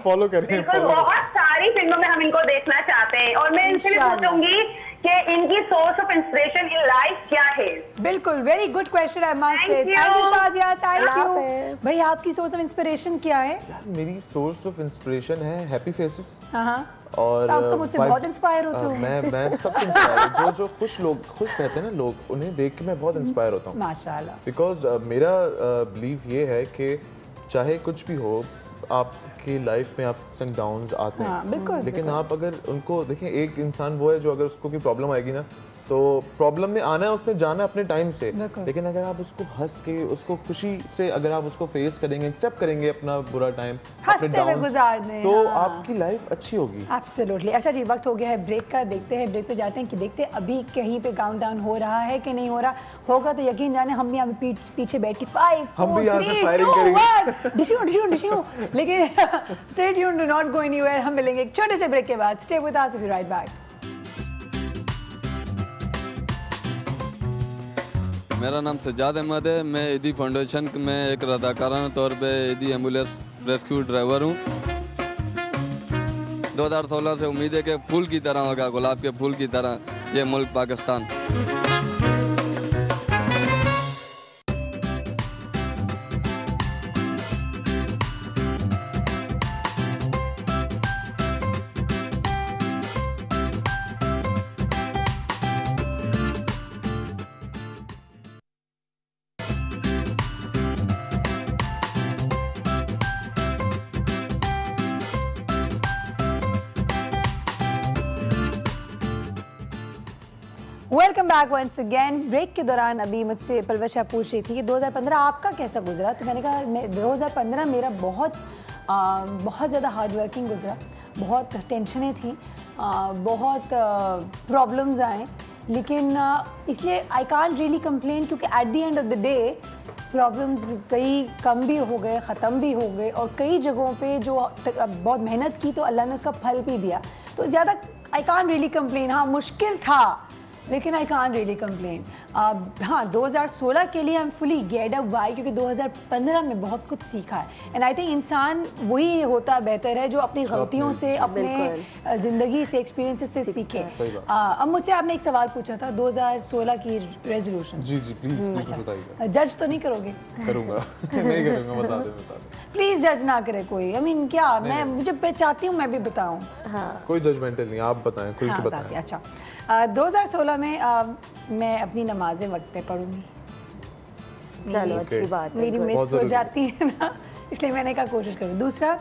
फॉलो करिए। बहुत सारी फिल्मों में हम इनको देखना चाहते हैं और मैं इनसे भी पूछूंगी कि इनकी source of inspiration in life क्या है। बिल्कुल, very good question. I must say thank you Shazia, thank you. भाई आपकी सोर्स ऑफ इंस्पिरेशन क्या है? यार मेरी सोर्स ऑफ इंस्पिरेशन है हैप्पी फेसेस। हाँ और तो आपको मुझसे बहुत इंस्पायर होते हो। मैं सबसे इंस्पायर जो खुश रहते हैं ना लोग, उन्हें देख के मैं बहुत इंस्पायर होता हूँ माशाल्लाह। बिकॉज मेरा बिलीव ये है कि चाहे कुछ भी हो, आपकी लाइफ में अप्स एंड डाउन्स आते हैं, बिल्कुल, लेकिन आप अगर उनको देखें, एक इंसान वो है जो अगर उसको कोई प्रॉब्लम आएगी ना, तो प्रॉब्लम में आना है, उसने जाना है अपने टाइम से, लेकिन अगर आप उसको हंस के, उसको खुशी से अगर आप उसको फेस करेंगे, एक्सेप्ट करेंगे अपना बुरा टाइम, हंसते हुए गुजार दें, तो हाँ। आपकी लाइफ अच्छी होगी। एब्सोल्युटली। अच्छा जी, वक्त हो गया है ब्रेक का। देखते हैं, ब्रेक पे जाते हैं कि देखते हैं अभी कहीं पे काउंटडाउन हो रहा है कि नहीं हो रहा। होगा तो यकीन जाने हम भी यहाँ पीछे बैठ के 5 हम भी यहाँ से 4 फायरिंग 3 2 करेंगे। 1 डिशू। लेकिन stay tuned, do not go anywhere. हम मिलेंगे एक छोटे से ब्रेक के बाद। Stay with us, we be right back. मेरा नाम सज्जाद अहमद है। मैं ईदी फाउंडेशन में एक रदाकाराना तौर पे ईदी एम्बुलेंस रेस्क्यू ड्राइवर हूँ। 2016 से उम्मीद है कि फूल की तरह होगा, गुलाब के फूल की तरह ये मुल्क Pakistan. Welcome back once again. Break के दौरान अभी मुझसे पलवशा पूछ रही थी कि 2015 आपका कैसा गुजरा, तो मैंने कहा 2015 मेरा बहुत ज़्यादा हार्ड वर्किंग गुजरा। बहुत टेंशनें थी, बहुत प्रॉब्लम्स आए, लेकिन इसलिए आई कांट रियली कंप्लेन, क्योंकि at the end of the day problems कई कम भी हो गए, ख़त्म भी हो गए, और कई जगहों पे जो बहुत मेहनत की तो अल्लाह ने उसका फल भी दिया। तो ज़्यादा आई कांट रियली कंप्लेन। हाँ, मुश्किल था लेकिन आई कांट रियली कंप्लेन। हाँ, 2016 के लिए I am fully get up. Why? क्योंकि 2015 में बहुत कुछ सीखा है। एंड आई थिंक इंसान वही होता बेहतर है जो अपनी गलतियों से, अपने ज़िंदगी से, एक्सपीरियंसेस से सीखे। अब मुझसे आपने एक सवाल पूछा था 2016 की रेजोल्यूशन। जी जी, प्लीज बताइए। जज तो नहीं करोगे? करूंगा। नहीं करूंगा, बता दे। प्लीज जज ना करे कोई। आई मीन क्या, मैं मुझे चाहती हूँ मैं भी बताऊँ। हाँ, कोई जजमेंटल नहीं, आप बताएं, कोई बताएं। अच्छा, 2016 में मैं अपनी नमाजें वक्त पे पढ़ूंगी। चलो अच्छी बात है, मेरी मिस हो जाती है ना, इसलिए मैंने कहा कोशिश करूँ। दूसरा,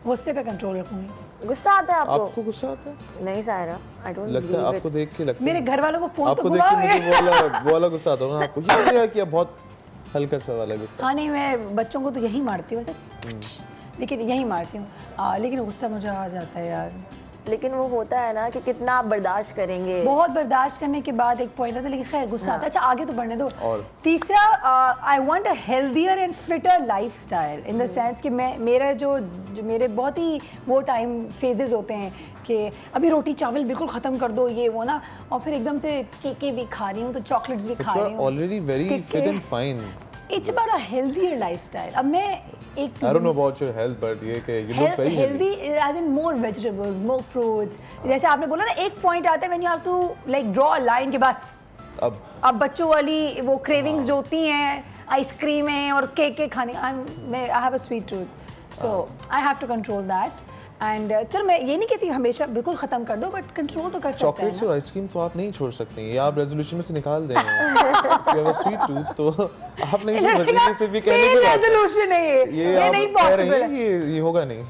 गुस्से पे कंट्रोल रखूंगी। गुस्सा आता है आपको? आपको गुस्सा आता है? नहीं सायरा, आई डोंट लगता है आपको देख के लगता है। मेरे घर वालों को फोन आपको देख के मुझे वो वाला गुस्सा आता है ना आपको। ये क्या बहुत हल्का सा वाला गुस्सा। हाँ नहीं, मैं बच्चों को तो यही मारती हूँ वैसे, लेकिन यही मारती हूँ, लेकिन गुस्सा मुझे आ जाता है यार। लेकिन वो होता है ना कि कितना आप बर्दाश्त करेंगे। बहुत बर्दाश्त करने के बाद एक पॉइंट आता है, लेकिन खैर गुस्सा आता है। अच्छा, आगे तो बढ़ने दो। और तीसरा, I want a healthier and fitter lifestyle, in the sense कि मेरे जो मेरे बहुत ही वो टाइम फेजेस होते हैं कि अभी रोटी चावल बिल्कुल ख़त्म कर दो, ये वो ना, और फिर एकदम से केके भी खा रही हूँ, तो चॉकलेट्स भी खा रही हूँ। Already very fit and fine. It's about a healthier lifestyle. अब मैं एक I don't know about your health, but ये कि you look very healthy as in more vegetables, more fruits. जैसे आपने बोला ना, एक पॉइंट आता है when you have to like draw a line के बस अब बच्चों वाली वो क्रेविंग्स जो होती हैं, आइसक्रीम है और केक खाने। I have a sweet tooth, so I have to control that. And चलो मैं ये नहीं कहती हमेशा बिल्कुल खत्म कर दो, बट कंट्रोल तो कर सकते हैं। चॉकलेट्स और आइसक्रीम तो आप नहीं छोड़ सकते हैं, ये आप रेजोल्यूशन में से निकाल दें। स्वीट टूथ तो आप नहीं छोड़ सकते, सिर्फ ये कहने की बात है। रेजोल्यूशन है ये नहीं पॉसिबल है, ये होगा नहीं।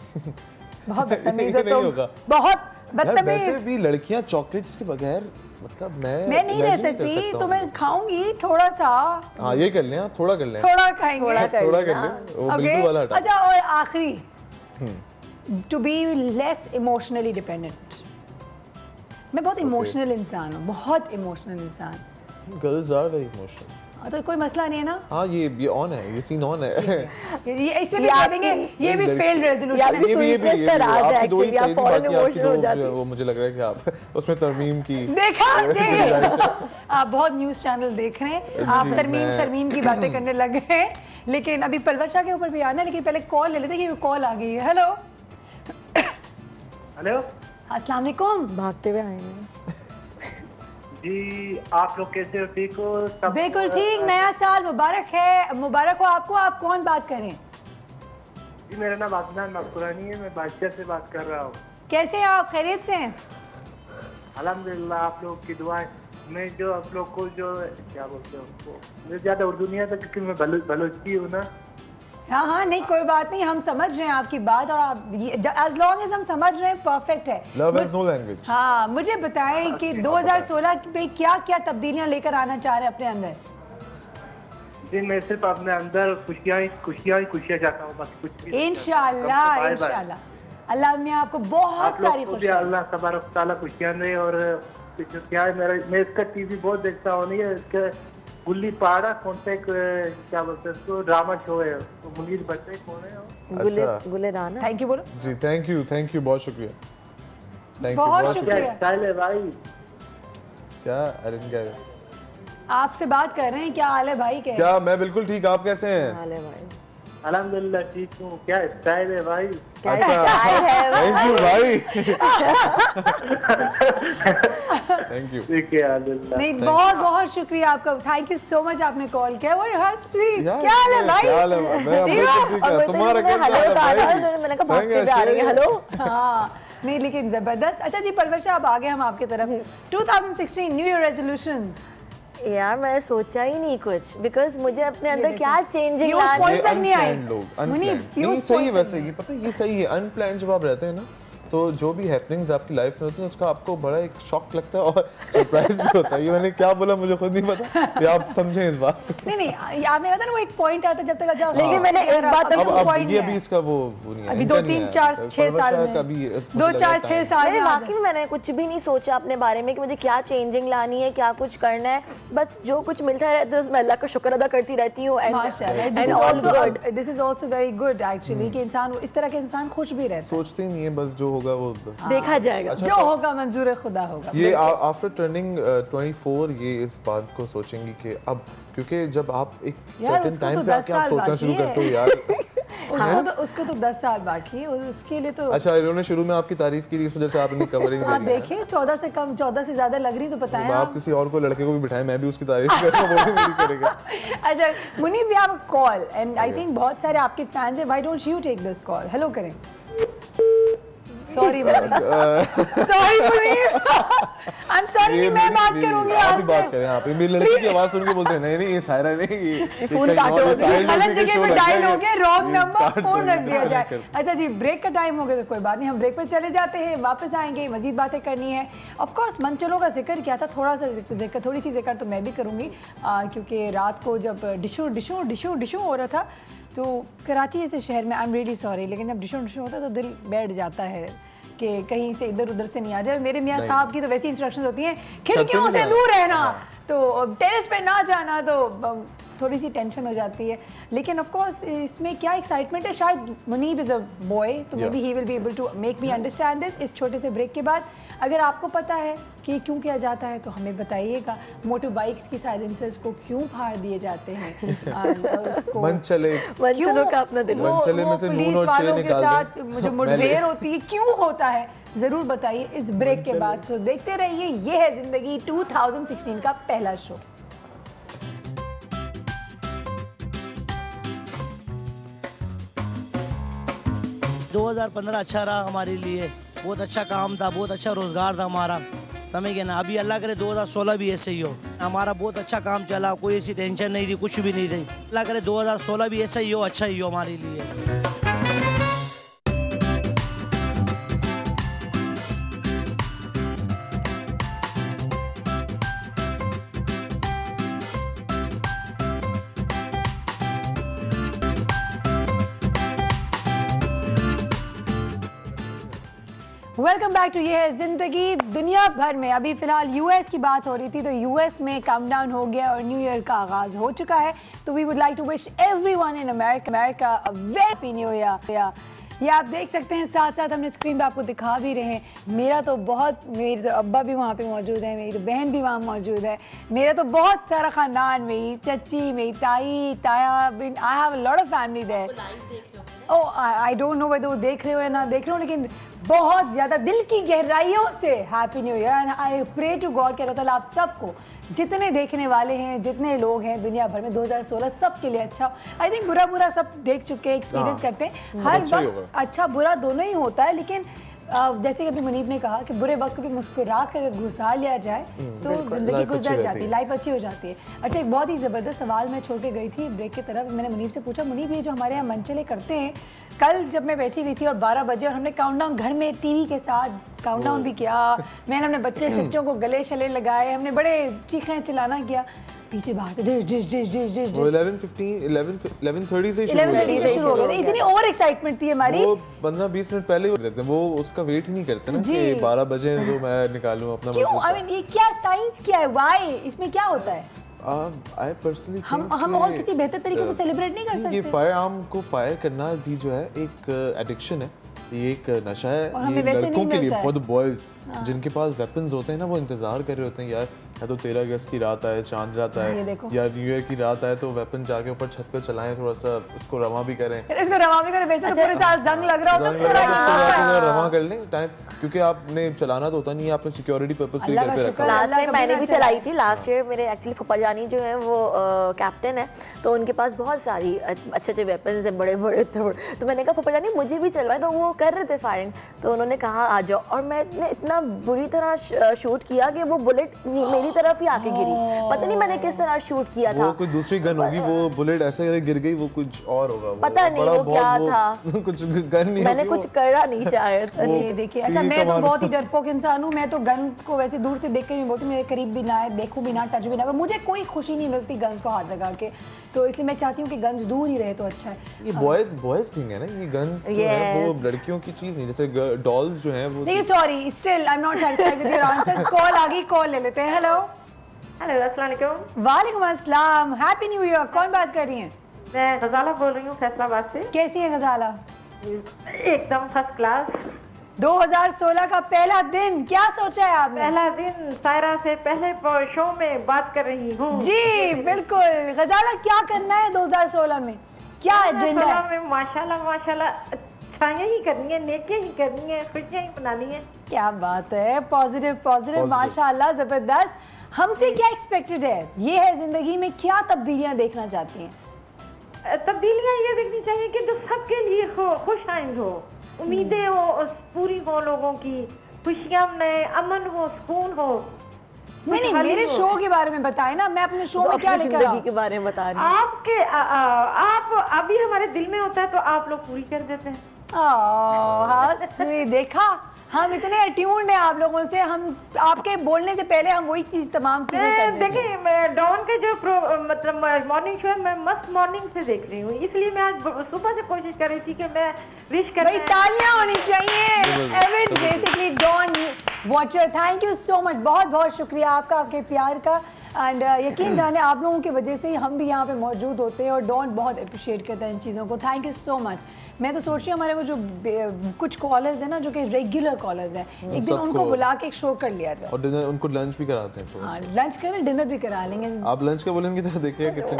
बहुत बदतमीज हो तुम, बहुत बदतमीज। वैसे भी लड़कियां चॉकलेट्स के बगैर, मतलब मैं नहीं रह सकती, तो मैं खाऊंगी थोड़ा सा। हाँ, ये कर लें आप, थोड़ा कर लें, थोड़ा खाएंगे, थोड़ा कर लें, वो बिल्कुल वाला हटा। अच्छा, और आखिरी, to be less emotionally dependent. मैं बहुत इमोशनल इंसान हूँ, बहुत इमोशनल इंसान। Girls are very emotional. तो कोई मसला नहीं है ना? हाँ, ये ऑन है, ये सीन ऑन है। ये इसमें भी कह देंगे ये भी फेल्ड रेजोल्यूशन है। आपकी दो ही सही थी, बाकी आपकी दो वो मुझे लग रहा है कि आप उसमें तरमीम की देखा। आप बहुत न्यूज़ चैनल देख रहे हैं, आप तरमीम शर्मीम की बातें करने लग गए हैं, लेकिन अभी पलवशा के ऊपर भी आना है, लेकिन पहले कॉल ले लेते हैं कि कॉल आ गई है। हेलो हेलो, अस्सलाम वालेकुम। भागते हुए आए हैं जी, आप लोग कैसे हो? ठीक हो? बिल्कुल ठीक। नया साल मुबारक है। मुबारक हो आपको। आप कौन बात कर रहे हैं? जी, मेरा नाम अदनान मकबूरानी है, मैं बादशाह से बात कर रहा हूँ। कैसे हैं आप? खैरियत से हैं? अल्हम्दुलिल्लाह, आप लोग की दुआएं। मैं जो आप लोग को जो क्या बोलते हो, मैं ज़्यादा उर्दू नहीं आता क्योंकि मैं बलोची हूँ ना। हाँ हाँ, नहीं कोई बात नहीं, हम समझ रहे हैं आपकी बात, और आप एज लॉन्ग एज हम समझ रहे हैं परफेक्ट है। Love has no language. हाँ, मुझे बताएं कि 2016 में क्या क्या तब्दीलियां लेकर आना चाह रहे हैं अपने अंदर? जी, मैं सिर्फ अपने अंदर खुशियाँ चाहता हूँ, बस कुछ। इंशाल्लाह इंशाल्लाह अल्लाह में आपको बहुत सारी खुशियाँ। अल्लाह तबारक तआला खुशियाँ दे। और क्या है, मैं इसका टीवी बहुत देखता हूँ, नहीं है गुल्ली पाड़ा कौन सा एक क्या बोलते हैं उसको, ड्रामा शो है, तो मुनीर भट्ट कौन है? गुले राना। थैंक यू बोलो जी। थैंक यू, बहुत शुक्रिया। बहुत शुक्रिया। स्टाइल है भाई। क्या अरेंज कर आपसे बात कर रहे हैं। क्या हाल है भाई? क्या मैं बिल्कुल ठीक, आप कैसे हैं? हाल है भाई? अल्हम्दुलिल्लाह ठीक हूँ। क्या स्टाइल है भाई? थैंक यू भाई। Thank you. नहीं, बहुत बहुत शुक्रिया आपका, थैंक यू सो मच, आपने कॉल किया। वो हाउ स्वीट। क्या हाल है भाई? तुम्हारा कैसा? मैंने कहा भागते हुए आ रही है, हेलो। हाँ नहीं लेकिन जबरदस्त। अच्छा जी परवर शाह, अब आगे हम आपके तरफ 2016 न्यू ईयर रेजोल्यूशंस। यार मैं सोचा ही नहीं कुछ, बिकॉज मुझे अपने अंदर क्या चेंजिंग पॉइंट तक नहीं आई। नहीं सही है, वैसे ये पता है, ये सही है। अनप्लान्ड जब आप रहते हैं ना, तो जो भी हैपनिंग्स आपकी लाइफ में होती हैं उसका आपको बड़ा एक शॉक लगता है और सरप्राइज भी होता है। ये मैंने क्या बोला मुझे खुद नहीं पता, ये आप समझें इस बात। नहीं आपने कहा था ना वो एक पॉइंट आता है जब तक जाओ। लेकिन मैंने एक बात अब ये अभी इसका वो नहीं है, अभी 2 3 4 6 साल में, 2 4 6 साल में वाकई मैंने कुछ भी नहीं सोचा अपने बारे में कि मुझे क्या चेंजिंग लानी है, क्या कुछ करना है। बस जो कुछ मिलता रहता है मैं अल्लाह का शुक्र अदा करती रहती हूँ। This is also very good actually कि इंसान इस तरह के इंसान खुश भी रहता है, सोचते ही नहीं है, बस जो होगा वो देखा जाएगा। अच्छा, जो होगा मंजूर खुदा होगा। ये आफ्टर टर्निंग 24 ये इस बात को सोचेंगी कि अब, क्योंकि जब आप एक सर्टेन टाइम पे आके आप सोचना शुरू करते हो यार उसको तो 10 साल बाकी है, उसके लिए तो। अच्छा, इन्होंने शुरू में आपकी तारीफ की, इस वजह से आपने कवरिंग आप देखें 14 से कम 14 से ज्यादा लग रही तो बताएं आप किसी और को, लड़के को भी बिठाएं, मैं भी उसकी तारीफ करूंगा, वो भी मेरी करेगा। अच्छा Muneeb, we have a call and I think बहुत सारे आपके फैंस हैं, why don't you take this call? Hello करें। Sorry Muneeb, I am sorry, मैं बात करूंगी आप ही बात करें। आप मेरी लड़की की आवाज सुन के बोलते हैं नहीं ये सायरा नहीं, ये फोन काटो, गलत जगह पे डायल हो गया, रॉन्ग नंबर, फोन रख दिया जाए। अच्छा जी, ब्रेक का टाइम हो गया तो कोई बात नहीं, हम ब्रेक पे चले जाते हैं, वापस आएंगे, मजीद बातें करनी है। ऑफ कोर्स मंचलों का जिक्र किया था, थोड़ा सा जिक्र, थोड़ी सी जिक्र तो मैं भी करूंगी, क्योंकि रात को जब डिशू हो रहा था तो कराची जैसे शहर में, आई एम रियली सॉरी, लेकिन जब डिशू होता है तो दिल बैठ जाता है कि कहीं से इधर उधर से नहीं आ जाए। मेरे मियाँ साहब की तो वैसी इंस्ट्रक्शंस होती हैं, खिड़कियों से दूर रहना, तो टेरेस पे ना जाना, तो थोड़ी सी टेंशन हो जाती है। लेकिन ऑफ कोर्स इसमें क्या एक्साइटमेंट है, शायद मुनीब इज़ अ बॉय तो maybe he will be able to make me understand this. इस छोटे से ब्रेक के बाद अगर आपको पता है कि क्यों किया जाता है तो हमें बताइएगा। मोटर बाइक्स की साइलेंसर्स को क्यों फाड़ दिए जाते हैं, उसको मंचलों का अपना दिल, पुलिस वालों के साथ जो मुठभेड़ होती है क्यों होता है, ज़रूर बताइए इस ब्रेक के बाद। तो देखते रहिए, ये है ज़िंदगी 2016 का पहला शो। दो 2015 अच्छा रहा हमारे लिए, बहुत अच्छा काम था, बहुत अच्छा रोजगार था हमारा, समझ गए ना। अभी अल्लाह करे 2016 भी ऐसे ही हो, हमारा बहुत अच्छा काम चला, कोई ऐसी टेंशन नहीं थी, कुछ भी नहीं थी। अल्लाह करे 2016 भी ऐसा ही हो, अच्छा ही हो हमारे लिए। वेलकम बैक टू ये है जिंदगी। दुनिया भर में अभी फिलहाल यूएस की बात हो रही थी, तो यूएस में काउंटडाउन हो गया और न्यू ईयर का आगाज हो चुका है। तो we would like to wish everyone in America a very happy new year. ये आप देख सकते हैं, साथ साथ हमने स्क्रीन पे आपको दिखा भी रहे हैं। मेरा तो बहुत, मेरी तो अब्बा भी वहाँ पे मौजूद है, मेरी तो बहन भी वहाँ मौजूद है, मेरा तो बहुत सारा ख़ानदान, मेरी चची, मेरी ताई, ताया, I have a lot of family there. Oh I don't know whether वो देख रहे हो या ना देख रहे हो, लेकिन बहुत ज़्यादा दिल की गहराइयों से happy new year and I pray to God कि अल्लाह ताला आप सबको, जितने देखने वाले हैं, जितने लोग हैं दुनिया भर में, 2016 सबके लिए अच्छा हो। आई थिंक बुरा बुरा सब देख चुके हैं, एक्सपीरियंस करते हैं, हर वक्त अच्छा बुरा दोनों ही होता है, लेकिन जैसे कि अभी मुनीब ने कहा कि बुरे वक्त भी मुस्कुरा कर गुजार लिया जाए तो ज़िंदगी गुजर जाती है, लाइफ अच्छी हो जाती है। अच्छा, एक बहुत ही ज़बरदस्त सवाल मैं छोड़ के गई थी ब्रेक की तरफ। मैंने मुनीब से पूछा, मुनीब ये जो हमारे यहाँ मंचले करते हैं, कल जब मैं बैठी हुई थी और 12 बजे और हमने काउंटडाउन घर में टीवी के साथ काउंटडाउन भी किया, मैंने अपने बच्चे बच्चों को गले शले लगाए, हमने बड़े चीखें चिल्लाना किया, पीछे बाहर से dish dish dish dish dish 11:30 से शुरू हो गया। इतनी ओवर एक्साइटमेंट थी हमारी, वो 15-20 मिनट पहले ही रहते हैं, वो उसका वेट ही नहीं करते ना कि 12 बजे तो मैं निकालूं अपना। क्यों? आई मीन ये क्या साइंस क्या है, व्हाई, इसमें क्या होता है? I personally हम और किसी बेहतर तरीके से सेलिब्रेट नहीं कर सकते। ये फायर आर्म को फायर करना भी जो है एक एडिक्शन है, ये एक नशा है, ये लड़कों के लिए, फॉर द बॉयज जिनके पास वेपन्स होते हैं ना, वो इंतजार कर रहे होते हैं यार या तो 13 अगस्त की रात आए, चांद रात आए, या न्यू ईयर की रात आए तो वेपन जाके ऊपर छत पे चलाएं, थोड़ा सा उसको रवा भी करें। इसको रवा भी करें, वैसे तो पूरे साल जंग लग रहा होता है, रवा कर लें टाइम, क्योंकि आपने चलाना तो होता नहीं है, आपने सिक्योरिटी पर्पस के लिए घर पे रखा। लास्ट टाइम मैंने भी चलाई थी, लास्ट ईयर मेरे एक्चुअली फूफा जानी जो है वो कैप्टन है, तो उनके पास बहुत सारी अच्छे अच्छे वेपन्स हैं, बड़े बड़े, तो मैंने कहा फूफा जानी मुझे भी चलवाए, तो वो कर रहे थे फायरिंग, तो उन्होंने कहा आ जाओ, और मैंने इतना बुरी तरह शूट किया कि वो बुलेट मेरी तरफ ही आके गिरी, पता नहीं मैंने किस तरह शूट किया था। वो कोई दूसरी गन होगी, वो बुलेट ऐसे गिर गई, वो कुछ और होगा, पता नहीं वो क्या था, कुछ गन नहीं, मैंने कुछ करा नहीं शायद। जी देखिए, अच्छा मैं तो बहुत ही डरपोक इंसान हूँ, मैं तो गन को वैसे दूर से देख के नहीं बोलती, मेरे करीब भी ना है, देखूँ भी ना, टच भी ना, मुझे कोई खुशी नहीं मिलती गन्स को हाथ लगा के, तो इसलिए मैं चाहती हूँ कि गन्स दूर ही रहे तो अच्छा है। ये बॉयज थिंग है ना, ये गन्स जो है वो लड़कियों की चीज नहीं, जैसे डॉल्स जो हैं वो। लेकिन sorry, still I am not satisfied with your answer. Call आ गई, कॉल ले लेते हैं। हेलो अस्सलाम वालेकुम। वालेकुम अस्सलाम, हैप्पी न्यू ईयर। कौन बात कर रही हैं? मैं गजाला बोल रही हूँ फैसलाबाद से। कैसी है गजाला? एकदम फर्स्ट क्लास। 2016 का पहला दिन, क्या सोचा है आपने? पहला दिन, सायरा से पहले शो में बात कर रही हूँ। जी बिल्कुल। गजाला क्या करना है 2016 में, क्या एजेंडा है? माशाल्लाह माशाल्लाह अच्छाइयाँ ही करनी है, नेकियाँ ही करनी है, खुशियाँ ही बनानी है। क्या बात है, पॉजिटिव पॉजिटिव, माशाल्लाह जबरदस्त। हमसे क्या एक्सपेक्टेड है, ये है जिंदगी में क्या तब्दीलियाँ देखना चाहती हैं? तब्दीलियाँ ये देखनी चाहिए कि जो सबके लिए हो, खुश आइंद हो, उम्मीदें हो पूरी हो, लोगों की खुशियाँ में अमन हो, सुकून हो। नहीं मेरे शो के बारे में बताएं ना, मैं अपने शो में क्या लेकर आऊं? के बारे में बता रही हूं। आपके आप अभी हमारे दिल में होता है तो आप लोग पूरी कर देते हैं। हाँ देखा, हम इतने अट्यून्ड हैं आप लोगों से, हम आपके बोलने से पहले हम वही चीज तमाम चीजें देखिए डॉन के जो मतलब मॉर्निंग शो है, मैं मस्त मॉर्निंग से देख रही हूँ, इसलिए मैं आज सुबह से कोशिश कर रही थी कि मैं विश कर। भाई तालियां होनी चाहिए। Avid basically Dawn watcher, thank you so much, बहुत बहुत शुक्रिया आपका, आपके प्यार का, एंड यकीन जाने आप लोगों की वजह से ही हम भी यहाँ पे मौजूद होते हैं, और डॉन बहुत अप्रिशिएट करता है इन चीज़ों को। Thank you so much. मैं तो सोच रही हूँ हमारे वो जो कुछ कॉलर्स हैं ना, जो कि रेगुलर कॉलर्स हैं, एक दिन उनको बुला के एक शो कर लिया जाए, और डिनर उनको लंच भी कराते हैं। हाँ लंच करें, डिनर भी करा लेंगे। आप लंच का बोलेंगे तो देखिए कितने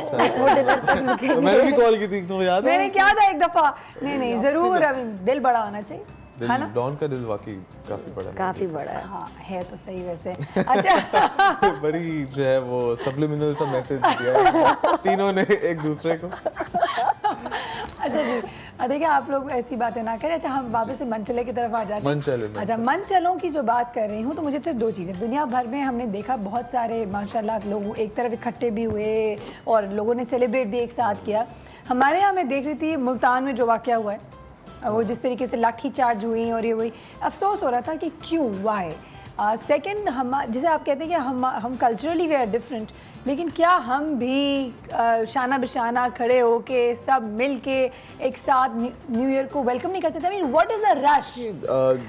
मैंने भी कॉल की थी, तो याद है मैंने क्या था एक दफा। नहीं जरूर, अभी दिल बड़ा होना चाहिए, है ना? डॉन का दिल वाकई काफी बड़ा है, काफी बड़ा है। हाँ है तो सही वैसे। अच्छा बड़ी जो है वो सब्लिमिनल सा मैसेज दिया है तीनों ने एक दूसरे को। अच्छा जी, देखिए आप लोग ऐसी बातें ना करें। अच्छा हम वापस से मनचले की तरफ आ जाते हैं। अच्छा मनचलों की जो बात कर रही हूँ, तो मुझे तो दो चीज़ें, दुनिया भर में हमने देखा बहुत सारे माशाल्लाह लोग एक तरफ इकट्ठे भी हुए और लोगों ने सेलिब्रेट भी एक साथ किया। हमारे यहाँ मैं देख रही थी मुल्तान में जो वाक़या हुआ है, वो जिस तरीके से लाठी चार्ज हुई, और ये वही अफसोस हो रहा था कि क्यों, वाई। सेकंड, हम जैसे आप कहते हैं कि हम कल्चरली वी आर डिफरेंट, लेकिन क्या हम भी शाना बिशाना खड़े होके सब मिल के एक साथ न्यू ईयर को वेलकम नहीं कर सकते? I mean what is a rush?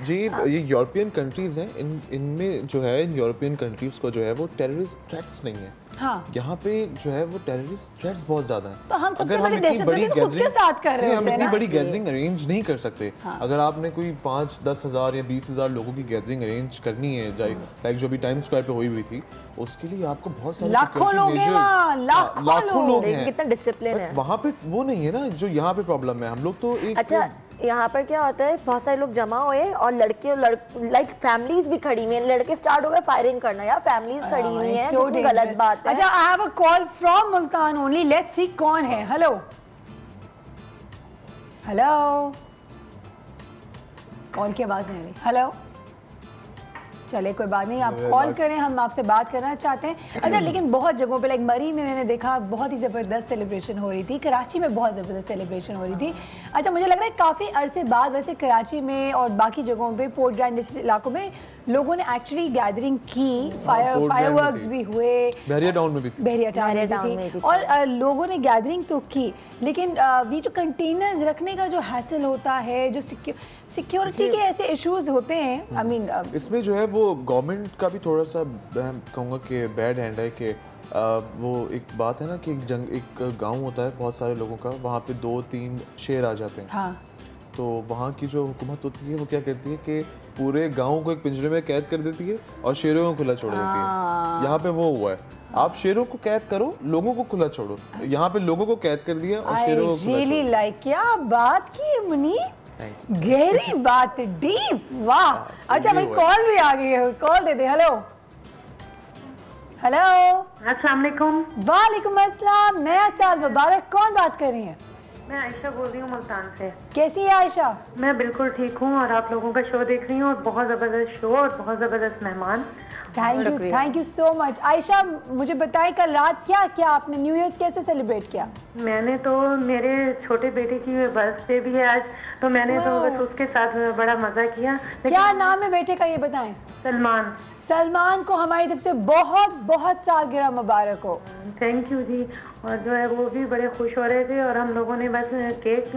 जी ये यूरोपियन कंट्रीज़ हैं, इनमें जो है, इन यूरोपियन कंट्रीज़ को जो है वो टेररिस्ट थ्रेट्स नहीं है। हाँ। यहाँ पे जो है वो टेररिस्ट थ्रेट्स बहुत ज्यादा हैं। तो हम सबसे बड़ी दहशतगर्दी तो खुद के साथ कर रहे हैं, हम इतनी बड़ी गैदरिंग अरेंज नहीं कर सकते। हाँ। अगर आपने कोई 5-10 हज़ार या 20 हज़ार लोगों की गैदरिंग अरेंज करनी है, लाइक जो भी टाइम स्क्वायर पे हुई थी, उसके लिए आपको बहुत सारे लाखों लोग हैं वहाँ, लाखों लोग हैं। कितना डिसिप्लिन है वहाँ पे, वो नहीं है ना जो यहाँ पे प्रॉब्लम है। हम लोग तो एक अच्छा यहाँ पर क्या होता है, बहुत सारे लोग जमा हुए और लड़के लाइक फैमिलीज भी खड़ी हुई हैं, लड़के स्टार्ट हो गए फायरिंग करना, यार फैमिलीज खड़ी हुई हैं, कितनी गलत बात है। अच्छा आई have a call from Multan only, let's see कौन है। हेलो हेलो, कॉल की आवाज नहीं आ रही। हेलो, चले कोई बात नहीं, आप कॉल करें, हम आपसे बात करना चाहते हैं। अच्छा लेकिन बहुत जगहों पे, लाइक मरी में मैंने देखा बहुत ही ज़बरदस्त सेलिब्रेशन हो रही थी, कराची में बहुत ज़बरदस्त सेलिब्रेशन हो रही थी। अच्छा मुझे लग रहा है काफ़ी अरसे बाद वैसे कराची में और बाकी जगहों पे, पोर्ट ग्रैंड इलाकों में लोगों ने एक्चुअली गैदरिंग की, फायरवर्क्स भी हुए, बहरिया टाउन में भी थी, बहरिया टाउन में भी थी, और लोगों ने गैदरिंग तो की, लेकिन ये जो कंटेनर्स रखने का जो हैसल होता है, जो सिक्योरिटी के ऐसे इश्यूज होते हैं, आई मीन इसमें जो है वो गवर्नमेंट का भी थोड़ा सा कहूँगा कि बैड हैंड है कि वो एक बात है ना कि एक गांव होता है बहुत सारे लोगों का, वहाँ पे 2-3 शेर आ जाते हैं। हाँ। तो वहाँ की जो हुकूमत होती है वो क्या करती है कि पूरे गांव को एक पिंजरे में कैद कर देती है और शेरों को खुला छोड़ देती है। यहाँ पे वो हुआ है, आप शेरों को कैद करो, लोगों को खुला छोड़ो। यहाँ पे लोगों को कैद कर दिया और शेरों को खुला छोड़ो। लाइक क्या बात की मुनी, गहरी बात, डीप, वाह। अच्छा भाई कॉल भी आ गई है, कॉल दे दे। हेलो हेलो, अस्सलाम वालेकुम। वालेकुम अस्सलाम, नया साल मुबारक। कौन बात कर रही है? मैं आयशा बोल रही हूँ मुल्तान से। कैसी है आयशा? मैं बिल्कुल ठीक हूँ और आप लोगों का शो देख रही हूँ और बहुत ज़बरदस्त शो और बहुत ज़बरदस्त मेहमान। Thank you so much. Ayesha मुझे बताएं कल रात क्या क्या आपने न्यू ईयर कैसे सेलिब्रेट किया? मैंने तो, मेरे छोटे बेटे की बर्थडे भी है आज, तो मैंने तो बस उसके साथ बड़ा मज़ा किया। क्या नाम है बेटे का ये बताएं? सलमान। सलमान को हमारी तरफ से बहुत बहुत सालगिरह मुबारक हो। थैंक यू जी। और जो है वो भी बड़े खुश हो रहे थे और हम लोगों ने बस केक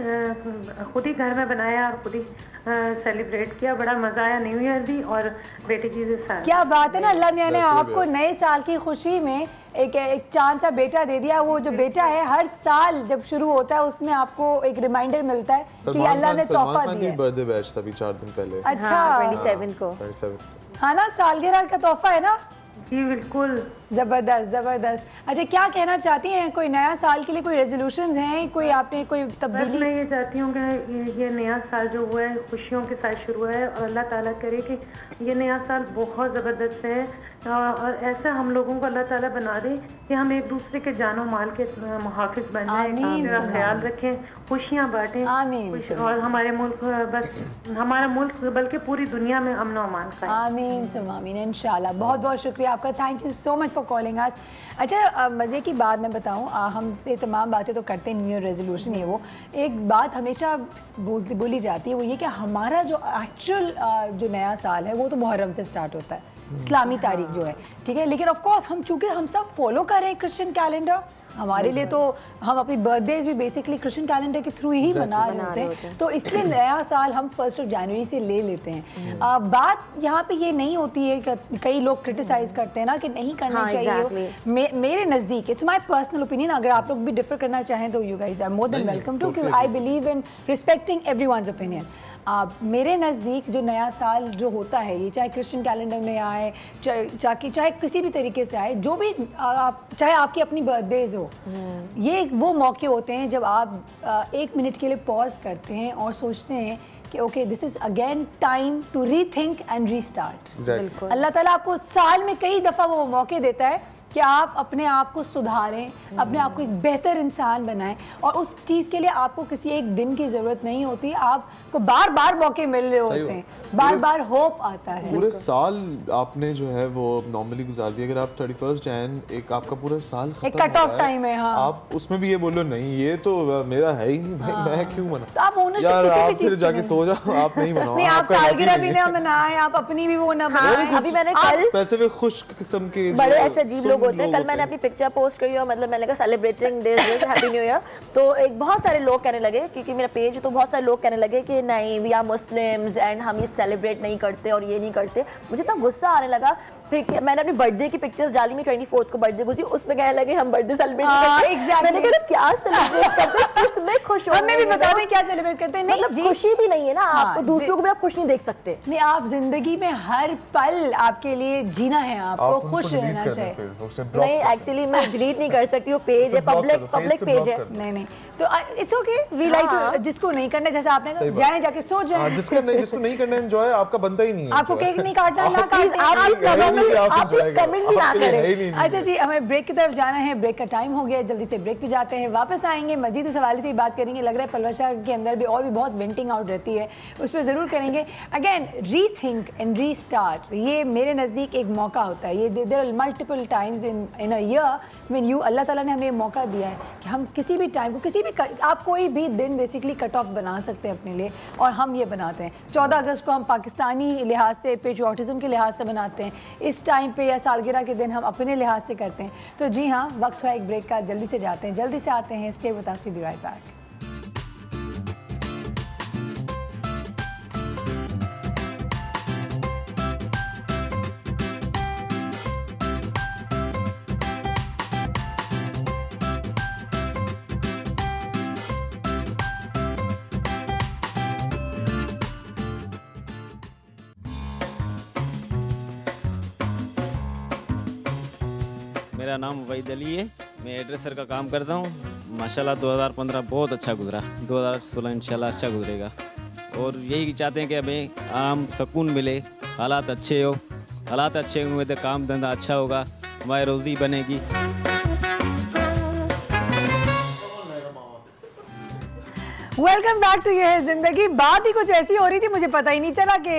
खुद ही घर में बनाया और खुद ही सेलिब्रेट किया। बड़ा मज़ा आया न्यू ईयर भी और बेटे की साथ। क्या बात है ना, अल्लाह मियां ने आपको नए साल की खुशी में एक चांद सा बेटा दे दिया। वो जो बेटा है हर साल जब शुरू होता है उसमें आपको एक रिमाइंडर मिलता है कि अल्लाह ने तोहफा दिया। बर्थडे बैच था 4 दिन पहले। अच्छा 27 को। हाँ ना, सालगिरह का तोहफा है ना। जी बिल्कुल, जबरदस्त जबरदस्त। अच्छा क्या कहना चाहती हैं, कोई नया साल के लिए कोई रेजोल्यूशंस हैं, कोई आपने कोई तब्दीली? मैं ये चाहती हूँ कि ये नया साल जो हुआ है खुशियों के साथ शुरू है और अल्लाह ताला करे कि ये नया साल बहुत ज़बरदस्त है और ऐसा हम लोगों को अल्लाह ताला बना दे कि हम एक दूसरे के जानो माल के मुहाफिज बन जाएं, का ख्याल रखें, खुशियाँ बांटें और हमारे मुल्क, बस हमारा मुल्क बल्कि पूरी दुनिया में अमन और अमान का। आमीन सुम आमीन इंशाल्लाह। बहुत बहुत शुक्रिया आपका, thank you so much for calling us. अच्छा मज़े की बात मैं बताऊं, हम ये तमाम बातें तो करते हैं, न्यू ईयर रेजोल्यूशन ये वो, एक बात हमेशा बोली जाती है वो ये कि हमारा जो एक्चुअल जो नया साल है वो तो मुहर्रम से स्टार्ट होता है, इस्लामी तारीख जो है, ठीक है। लेकिन ऑफ कोर्स हम चूँकि हम सब फॉलो कर रहे हैं क्रिश्चियन कैलेंडर, हमारे लिए तो हम अपनी बर्थडेज भी बेसिकली क्रिश्चियन कैलेंडर के थ्रू ही मना रहे होते हैं, तो इसलिए नया साल हम 1 जनवरी से ले लेते हैं। बात यहाँ पे ये नहीं होती है कि कई लोग क्रिटिसाइज करते हैं ना कि नहीं करना चाहिए। मेरे नज़दीक, इट्स माय पर्सनल ओपिनियन, अगर आप लोग भी डिफर करना चाहें तो you guys are more than welcome to, क्योंकि I believe in respecting everyone's opinion. मेरे नज़दीक जो नया साल जो होता है, ये चाहे क्रिश्चियन कैलेंडर में आए, चाहे किसी भी तरीके से आए, जो भी चाहे आपकी अपनी बर्थडेज हो, ये वो मौके होते हैं जब आप 1 मिनट के लिए पॉज करते हैं और सोचते हैं कि okay this is again time to rethink and restart. Allah Ta'ala आपको साल में कई दफ़ा वो मौके देता है कि आप अपने आप को सुधारें, अपने आप को एक बेहतर इंसान बनाएं, और उस चीज़ के लिए आपको किसी एक दिन की ज़रूरत नहीं होती, आपको बार बार मौके मिल रहे होते हैं, बार बार होप आता है। पूरे साल आपने जो है वो नॉर्मली गुजार दिया, अगर आप 31 जैन एक आपका पूरा साल खत्म एक कट ऑफ टाइम है, हाँ। आप उसमें भी ये बोलो नहीं ये तो मेरा है ही नहीं भाई, मैं क्यों मना, तो आप ओनरशिप यार किसी आप भी चीज़ फिर जाके सो जाओ, आप नहीं मनाओ, नहीं आप सालगिरह भी ना मनाएं, आप अपनी भी वो ना बनाएं। अभी मैंने कल पैसे भी खुश किस्म के बड़े ऐसे अजीब लोग होते हैं, कल मैंने अपनी पिक्चर पोस्ट करी और मतलब मैंने कहा celebrating this happy new year, तो एक बहुत सारे लोग कहने लगे, क्योंकि मेरा पेज तो बहुत सारे लोग कहने लगे कि नहीं वी आर मुस्लिम्स एंड हम ये सेलिब्रेट नहीं करते और ये नहीं करते। मुझे इतना गुस्सा आने लगा, फिर मैंने अपनी बर्थडे की पिक्चर्स डाली, मैं 24 को बर्थडे गुजरी, उसमें कहने लगे हम बर्थडे सेलिब्रेट नहीं करते। मैंने कहा क्या सेलिब्रेट करते हैं, किसमें खुश हो, हमें भी बता दें क्या सेलिब्रेट करते हैं। नहीं मतलब खुशी भी नहीं है ना, आपको दूसरों को भी आप खुश नहीं देख सकते। नहीं, आप जिंदगी में हर पल आपके लिए जीना है, आपको खुश रहना चाहिए। नहीं एक्चुअली मैं डिलीट नहीं कर सकती, वो पेज है पब्लिक पेज है। नहीं तो इट्स ओके, वी लाइक जिसको नहीं करना, जैसे आपने जाए जाके सो जाए, जिसको नहीं करना एंजॉय आपका बनता ही नहीं है, आपको केक नहीं काटना ना काटें, आप इस कमेंट भी ना करें। अच्छा जी, हमें ब्रेक की तरफ जाना है, ब्रेक का टाइम हो गया, जल्दी से ब्रेक पे जाते हैं, वापस आएंगे मजीद इस हवाले से बात करेंगे। लग रहा है पलवशा के अंदर भी और भी बहुत वेंटिंग आउट रहती है, उस पर ज़रूर करेंगे। अगेन रीथिंक एंड रीस्टार्ट, ये मेरे नज़दीक एक मौका होता है, ये there are multiple times in a year when you, Allah Ta'ala ने हमें मौका दिया है कि हम किसी भी टाइम को, किसी भी आप कोई भी दिन बेसिकली कट ऑफ बना सकते हैं अपने लिए, और हम ये बनाते हैं। 14 अगस्त को हम पाकिस्तानी लिहाज से, पेट्रियोटिज़म के लिहाज से बनाते हैं, इस टाइम पे या सालगिरह के दिन हम अपने लिहाज से करते हैं। तो जी हाँ, वक्त हुआ एक ब्रेक का, जल्दी से जाते हैं, जल्दी से आते हैं। Stay with us, we be right back. मेरा नाम वहीद अली है, मैं एड्रेसर का काम करता हूँ। माशाल्लाह 2015 बहुत अच्छा गुजरा, 2016 इंशाल्लाह अच्छा गुजरेगा और यही चाहते हैं कि हमें आराम सुकून मिले, हालात अच्छे हो, हालात अच्छे होंगे तो काम धंधा अच्छा होगा, हमारी रोज़ी बनेगी। वेलकम बैक टू ये है जिंदगी। बात ही कुछ ऐसी हो रही थी, मुझे पता ही नहीं चला कि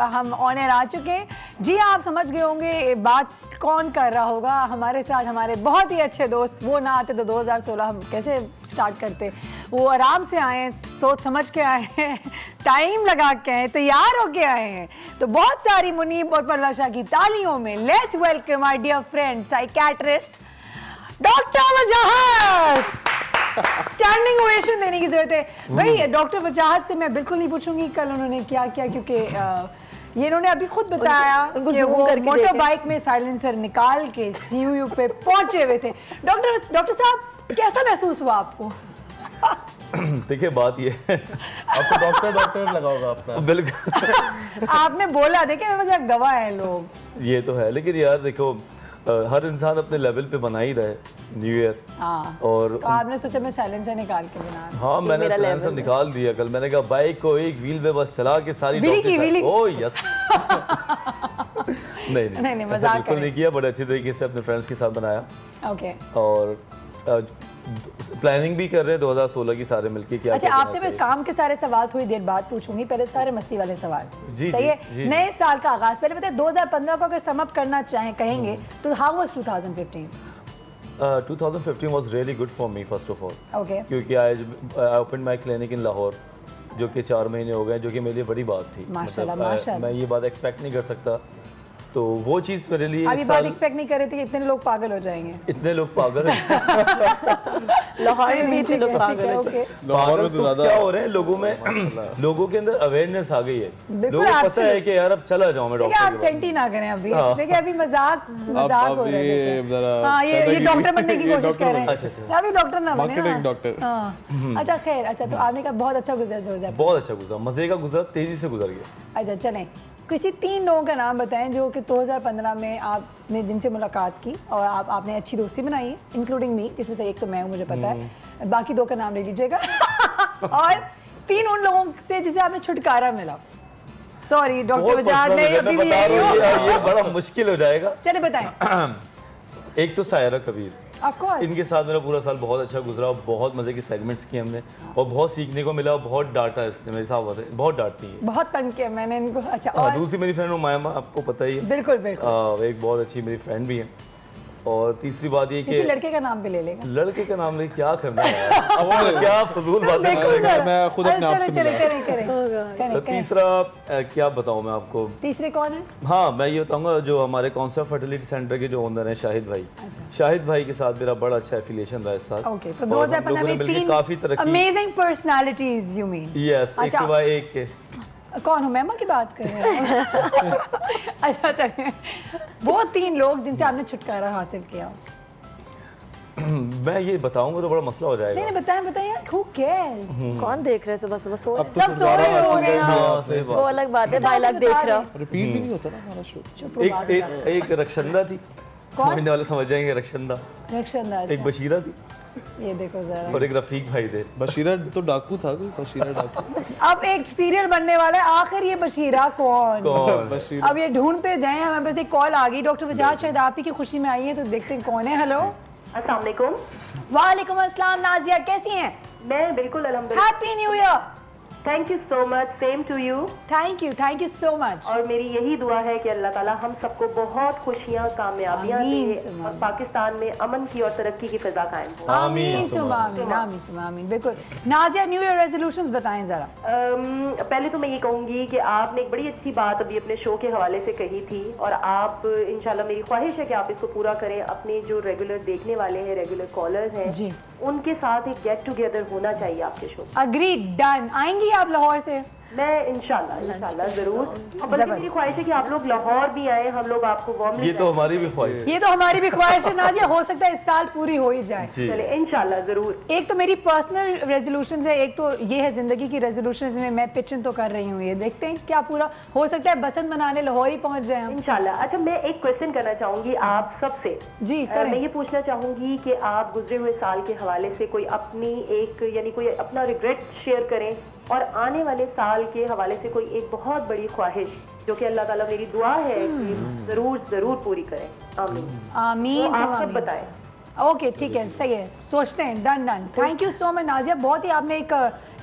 हम ऑन एयर आ चुके हैं। जी आप समझ गए होंगे बात कौन कर रहा होगा। हमारे साथ हमारे बहुत ही अच्छे दोस्त, वो ना आते तो 2016 हम कैसे स्टार्ट करते। वो आराम से आए हैं, सोच समझ के आए हैं, टाइम लगा के आए, तैयार होके आए हैं। तो बहुत सारी मुनीब और परवाशा की तालियों में let's welcome my dear friend psychiatrist doctor Wajahat. Standing ovation देने की जरूरत है भाई। डॉक्टर वजाहत से मैं बिल्कुल नहीं पूछूंगी कल उन्होंने क्या किया, क्योंकि ये इन्होंने अभी खुद बताया कि वो मोटर बाइक में साइलेंसर निकाल के सीयू पे पहुंचे हुए थे। डॉक्टर साहब कैसा महसूस हुआ आपको? देखिए बात ये है, आपको डॉक्टर लगा होगा आपका। बिल्कुल आपने बोला, देखिए मेरे पास गवाह है लोग। ये तो है, लेकिन यार देखो हर इंसान अपने लेवल पे बना ही रहे न्यू ईयर। और तो आपने सोचा मैं साइलेंसर निकाल के बना। हाँ मैंने साइलेंसर निकाल दिया कल। मैंने कहा बाइक को एक व्हील पे बस चला के सारी ओह यस नहीं मजाक बिल्कुल नहीं किया, बड़े अच्छे तरीके से अपने फ्रेंड्स के साथ बनाया। ओके। और प्लानिंग भी कर रहे हैं 2016 की सारे मिलके क्या। अच्छा आपसे मैं काम के सारे सवाल थोड़ी देर बाद पूछूंगी, पहले सारे मस्ती वाले सवाल। जी, सही है। नए साल का आगाज पहले बताइए 2015 को अगर सम अप करना कहेंगे तो how was 2015? 2015 was really good for me first of all. Okay. क्योंकि I opened my clinic in Lahore, जो कि 4 महीने हो गए, जो कि मेरे लिए बड़ी बात थी। माशाल्लाह, मतलब मैं ये बात एक्सपेक्ट नहीं कर सकता, तो वो चीज़ मेरे लिए अभी बात एक्सपेक्ट नहीं कर रहे थे कि इतने लोग पागल हो जाएंगे। इतने लोग पागल हैं लाहौर में भी इतने लोग पागल हैं। लाहौर में तो ज़्यादा क्या हो रहे हैं लोगों में, लोगों के अंदर अवेयरनेस आ गई है। लोगों को पता है कि यार अब चला जाऊँ मैं डॉक्टर। आप सेंटी ना करें अभी, देखिए अभी मजाक हो रहा है। हाँ ये डॉक्टर बनने की कोशिश कर रहे हैं, अभी डॉक्टर ना बने डॉक्टर। अच्छा खैर, अच्छा तो आपने कहा बहुत अच्छा गुजरा 2000? बहुत अच्छा गुजरा, मजे का गुजरा, तेजी से गुजर गया। अच्छा चलें, किसी 3 लोगों का नाम बताएं जो कि 2015 में आपने जिनसे मुलाकात की और आपने अच्छी दोस्ती बनाई है, इंक्लूडिंग मी, इसमें से एक तो मैं हूँ मुझे पता है, बाकी 2 का नाम ले लीजिएगा। और 3 उन लोगों से जिसे आपने छुटकारा मिला। सॉरी डॉक्टर वजाहत ने अभी भी ये बड़ा मुश्किल हो जाएगा। चलिए बताएं। एक तो सायरा कबीर, ऑफ कोर्स, इनके साथ मेरा पूरा साल बहुत अच्छा गुजरा, बहुत मजे के सेगमेंट्स किए हमने और बहुत सीखने को मिला। बहुत डांटा इसने मेरे साथ, बहुत डांटती है, बहुत तंग किया मैंने इनको। अच्छा और दूसरी मेरी फ्रेंड उमायमा, आपको पता ही है। बिल्कुल बिल्कुल, एक बहुत अच्छी मेरी फ्रेंड भी है। और तीसरी बात ये कि लड़के का नाम भी ले लेगा। लड़के का नाम ले क्या करना है क्या फजूल बातें मैं खुद अपने आप से। तो तीसरा क्या बताऊं मैं आपको, तीसरे कौन है? हाँ मैं ये बताऊंगा जो हमारे कॉन्सेप्ट फर्टिलिटी सेंटर के जो ओनर हैं शाहिद भाई। शाहिद भाई के साथ मेरा बड़ा अच्छा एफिलिएशन रहा इस साल। ओके, तो 2015 में 3 काफी तरक्की, amazing personalities you mean. Yes, एक सिवाय एक के। कौन हो? मैमा की बात कर रहे हैं? अच्छा चलिए, वो 3 लोग जिनसे आपने छुटकारा हासिल किया। मैं ये बताऊंगा तो बड़ा मसला हो जाएगा। नहीं बताएं who cares? कौन देख रहे हैं? सुबह सुबह सो सब सो रहे होंगे। वो अलग बात है, 2 लाख देख रहा। रिपीट भी नहीं होता ना हमारा शो। एक रक्षंदा थी, समझने वाले समझ जाएंगे। रक्षंदा, एक बशीरा थी, ये देखो जरा, और एक रफीक भाई थे। बशीरा तो डाकू था, कोई बशीरा डाकू। अब एक सीरियल बनने वाला है, आखिर ये बशीरा कौन? बशीरा। अब ये ढूंढते जाएं, हमें बस एक कॉल आ गई। डॉक्टर वजाहत शायद आप ही की खुशी में आई है, तो देखते हैं कौन है। हेलो, अस्सलाम वालेकुम। वालेकुम अस्सलाम। नाजिया कैसी हैं? मैं बिल्कुल अल्हम्दुलिल्लाह। Happy new year. Thank you so much, same to you. Thank you so much. और मेरी यही दुआ है कि अल्लाह ताला हम सबको बहुत खुशियाँ, कामयाबियाँ दे और पाकिस्तान में अमन की और तरक्की की फिजा कायम हो। आमीन सुम्मा आमीन, आमीन सुम्मा आमीन। बिल्कुल। नाजिया, न्यू ईयर रेजोल्यूशंस बताएं जरा। पहले तो मैं ये कहूँगी कि आपने एक बड़ी अच्छी बात अभी अपने शो के हवाले से कही थी, और आप इंशाल्लाह, मेरी ख्वाहिश है कि आप इसको पूरा करें। अपने जो रेगुलर देखने वाले हैं, रेगुलर कॉलर्स हैं, उनके साथ एक गेट टुगेदर होना चाहिए आपके शो। Agreed, done. आएंगी आप लाहौर से? मैं इंशाल्लाह जरूर। और बल्कि मेरी ख्वाहिश है कि आप लोग लाहौर भी आए, हम लोग आपको वार्मली। ये तो हमारी भी ख्वाहिश है। ये तो हमारी भी ख्वाहिश है नाजिया, हो सकता है इस साल पूरी हो ही जाए। चले इंशाल्लाह जरूर। एक तो मेरी पर्सनल रेजोल्यूशन है, एक तो ये है जिंदगी की रेजोल्यूशन में मैं पिचिंग तो कर रही हूँ, ये देखते हैं क्या पूरा हो सकता है। बसंत मनाने लाहौर ही पहुँच जाए हम इंशाल्लाह। अच्छा, मैं एक क्वेश्चन करना चाहूंगी आप सबसे। जी मैं ये पूछना चाहूंगी कि आप गुजरे हुए साल के हवाले से कोई अपनी एक यानी कोई अपना रिग्रेट शेयर करें, और आने वाले साल के हवाले से कोई एक बहुत बड़ी ख्वाहिश जो कि अल्लाह ताला मेरी दुआ है कि जरूर जरूर पूरी करें। आमीन आमीन। तो आप सब बताएं। ओके ठीक है, सही है, सोचते हैं। Done done. Thank you so much Nazia, बहुत ही आपने एक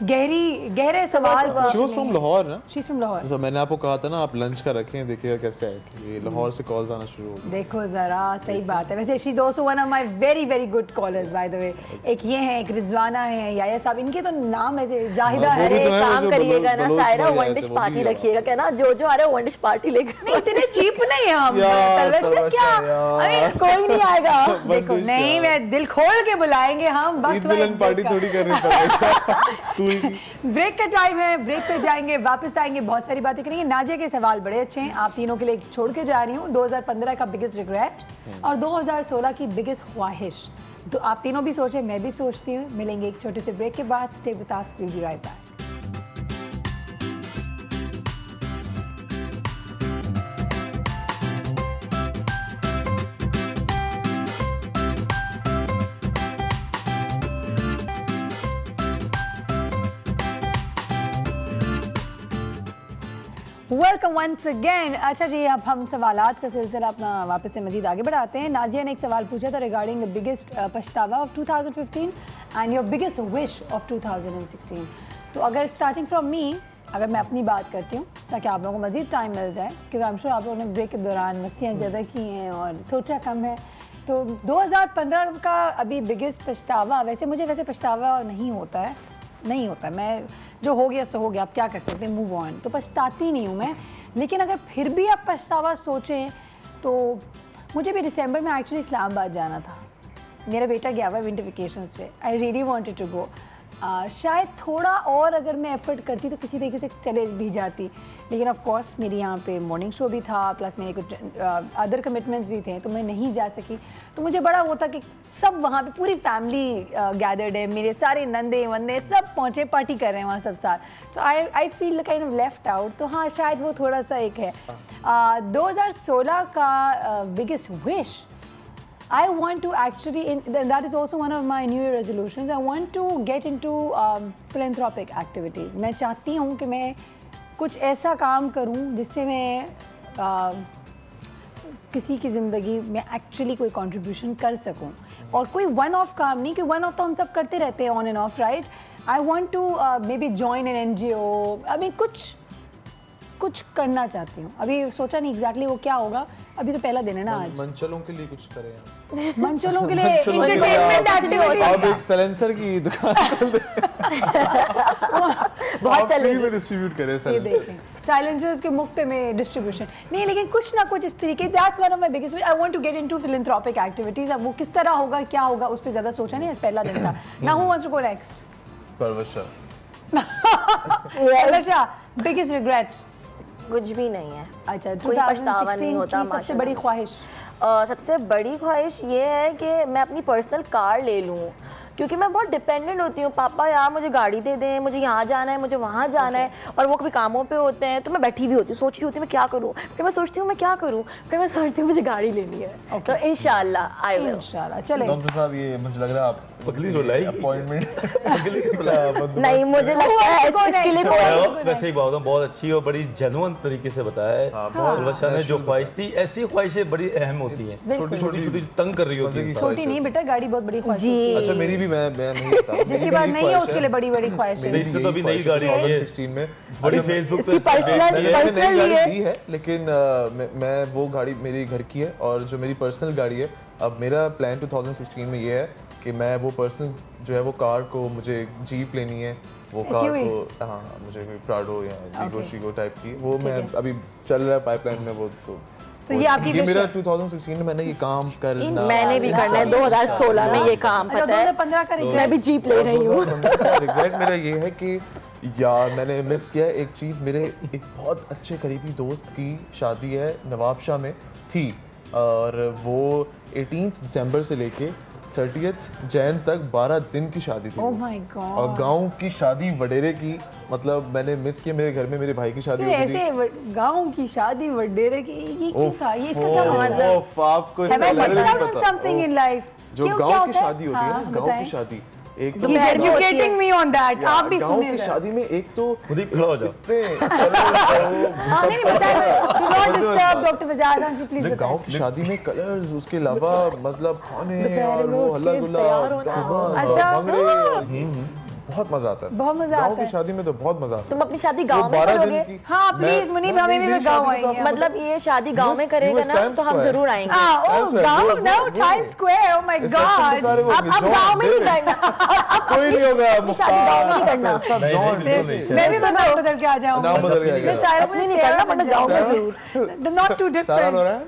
गहरे सवाल। She was from लाहौर ना? She's from Lahore. तो मैंने आपको कहा था ना आप लंच का रखें, देखिएगा कैसे है कि लाहौर से कॉल्स आना शुरू हो गए। देखो जरा, सही बात है। वैसे she is also one of my very very good callers by the way. एक ये है, एक रिजवाना है, याया साहब, इनके तो नाम ऐसे जाहिदा है। काम करिएगा ना सायरा, वन डिश पार्टी रखिएगा क्या ना, जो आ रहा है वन डिश पार्टी लेकर। नहीं इतने चीप नहीं है हम क्या, कोई नहीं आएगा। देखो नहीं, मैं दिल खोल के बुलाएंगे हम, बस पार्टी थोड़ी करनी पड़ेगी स्कूल की। ब्रेक का टाइम है, ब्रेक पे जाएंगे, वापस आएंगे, बहुत सारी बातें करेंगे। नाजिया के सवाल बड़े अच्छे हैं, आप तीनों के लिए छोड़ के जा रही हूँ 2015 का बिगेस्ट रिग्रेट और 2016 की बिगेस्ट ख्वाहिश। तो आप तीनों भी सोचें, मैं भी सोचती हूँ। मिलेंगे एक छोटे से ब्रेक के बाद। Stay with us, will be right back. Welcome once again. अच्छा जी, अब हम सवालात का सिलसिला अपना वापस से मजीद आगे बढ़ाते हैं। नाजिया ने एक सवाल पूछा था रिगार्डिंग द बिगेस्ट पछतावा of 2015 and your biggest wish of 2016। तो अगर स्टार्टिंग फ्रॉम मी, अगर मैं अपनी बात करती हूँ ताकि आप लोगों को मजीद टाइम मिल जाए, क्योंकि आई एम श्योर आप लोगों ने ब्रेक के दौरान मस्तियाँ ज़्यादा की हैं और सोचा कम है। तो 2015 का अभी बिगेस्ट पछतावा, वैसे पछतावा नहीं होता है, मैं जो हो गया सो हो गया, आप क्या कर सकते हैं, मूव ऑन। तो पछताती नहीं हूँ मैं, लेकिन अगर फिर भी आप पछतावा सोचें तो मुझे भी दिसंबर में एक्चुअली इस्लामाबाद जाना था। मेरा बेटा गया हुआ है विंटर वेकेशंस पे। I really wanted to go. शायद थोड़ा और अगर मैं एफर्ट करती तो किसी तरीके से चले भी जाती, लेकिन ऑफ कोर्स मेरी यहाँ पे मॉर्निंग शो भी था, प्लस मेरे कुछ अदर कमिटमेंट्स भी थे, तो मैं नहीं जा सकी। तो मुझे बड़ा वो था कि सब वहाँ पे पूरी फैमिली गैदर्ड है, मेरे सारे नंदे वंदे सब पहुँचे, पार्टी कर रहे हैं वहाँ सब साथ। तो I feel kind of left out. तो हाँ, शायद वो थोड़ा सा एक है। 2016 का biggest wish, I want to actually, that is also one of my New Year resolutions, I want to get into philanthropic activities. मैं चाहती हूँ कि मैं कुछ ऐसा काम करूँ जिससे मैं किसी की ज़िंदगी में एक्चुअली कोई कंट्रीब्यूशन कर सकूँ, और कोई वन ऑफ काम नहीं, कि वन ऑफ तो हम सब करते रहते हैं on and off, right. I want to maybe join an NGO। अभी कुछ करना चाहती हूँ, अभी सोचा नहीं एग्जैक्टली वो क्या होगा, अभी तो पहला दिन है ना आज। मंचलों के लिए कुछ करें, मंचलों के लिए एंटरटेनमेंट एक्टिविटी। आप एक साइलेंसर की दुकान खोल दें, बहुत चलेगी, फ्री में डिस्ट्रीब्यूट करें साइलेंसर्स के मुफ्त में डिस्ट्रीब्यूशन नहीं, लेकिन कुछ ना कुछ इस तरीके। That's one of my biggest wish. I want to get into philanthropic activities. अब वो किस तरह होगा, क्या होगा, उस पर ज्यादा सोचा नहीं, पहला दिन था। Now who wants to go next? Parwasha. Biggest regret? कुछ भी नहीं है। अच्छा, कोई पछतावा नहीं होता। सबसे बड़ी ख्वाहिश? सबसे बड़ी ख्वाहिश ये है कि मैं अपनी पर्सनल कार ले लूँ, क्योंकि मैं बहुत डिपेंडेंट होती हूँ। पापा यार मुझे गाड़ी दे दें, मुझे यहाँ जाना है, मुझे वहाँ जाना है, और वो कभी कामों पे होते हैं, तो मैं बैठी हुई होती हूँ, सोच रही होती हूँ मैं क्या करूँ, फिर मैं सोचती हूँ मैं क्या करूँ, फिर मैं सोचती हूँ मुझे गाड़ी लेनी है। तो इंशाल्लाह आई विल। इंशाल्लाह। चले डॉक्टर साहब, ये मुझे लग रहा है आप पगली रुलाई अपॉइंटमेंट नहीं, मुझे लगता है इसके लिए कोई वैसे ही बात बहुत अच्छी और बड़ी जेन्युइन तरीके से बताया है। परवशा ने जो ख्वाहिश थी, ऐसी ख्वाहिशें बड़ी अहम होती हैं, छोटी छोटी तंग कर रही होती है। छोटी नहीं बेटा, गाड़ी बहुत बड़ी ख्वाहिश जी। अच्छा, मेरी भी मैं नहीं बता रहा, जिसकी बात नहीं है उसके लिए बड़ी बड़ी ख्वाहिश है। इससे तो अभी नई गाड़ी है 2016 में, बड़ी फेसबुक पे नई गाड़ी दी है, लेकिन मैं वो गाड़ी मेरी घर की है और जो मेरी पर्सनल गाड़ी है। अब मेरा प्लान 2016 में ये है कि मैं वो पर्सनल जो है वो कार को, मुझे जीप लेनी है, वो कार को, हाँ मुझे कोई प्राडो या वीगो शीगो टाइप की, वो मैं अभी चल रहा है पाइपलाइन में। वो तो ये आपकी ये मेरा 2016 में मैंने ये काम करना, मैंने भी करना है 2016 में ये काम। पता है 2015 का मैं भी जीप ले रही हूँ। रिग्रेट मेरा ये है कि यार मैंने मिस किया है एक चीज़। मेरे एक बहुत अच्छे करीबी दोस्त की शादी है नवाबशाह में थी, और वो 18 दिसंबर से लेके 30 जैन तक 12 दिन की शादी थी। Oh my God. और गांव की शादी वडेरे की, मतलब मैंने मिस किया। मेरे घर में मेरे भाई की शादी होती थी। ऐसे गांव की शादी वडेरे की, ये क्या था? ये इसका क्या मतलब? आपको Have I missed out on something in life? जो गांव की शादी होती है ना, गांव की शादी, एक तो एजुकेटिंग मी ऑन दैट, आप भी गांव सुनिए। की शादी में एक तो खड़ा हो जाओ। नहीं बताइए, do not disturb doctor Wajahat ji please. गांव की शादी में कलर्स, उसके अलावा मतलब खाने और वो हल्ला गुल्ला, अच्छा बहुत मजा आता है। बहुत मजा आता है। गांव की शादी में तो बहुत मजा आता है। तुम अपनी शादी गांव में करोगे? हाँ प्लीज मुनीब, हमें भी गांव आएंगे। मतलब ये शादी गांव में करेगा ना तो हम जरूर आएंगे। गांव no Time Square, oh my God. अब गांव में नहीं करना, कोई नहीं होगा, शादी गांव में नहीं करना। सब जॉन। मैं भी बदल के आ जाऊंगी। नाम बदल के मैं सारा अपनी नहीं करना, वरना जाऊंगा जरूर। Not too different. सारा हो रहा है?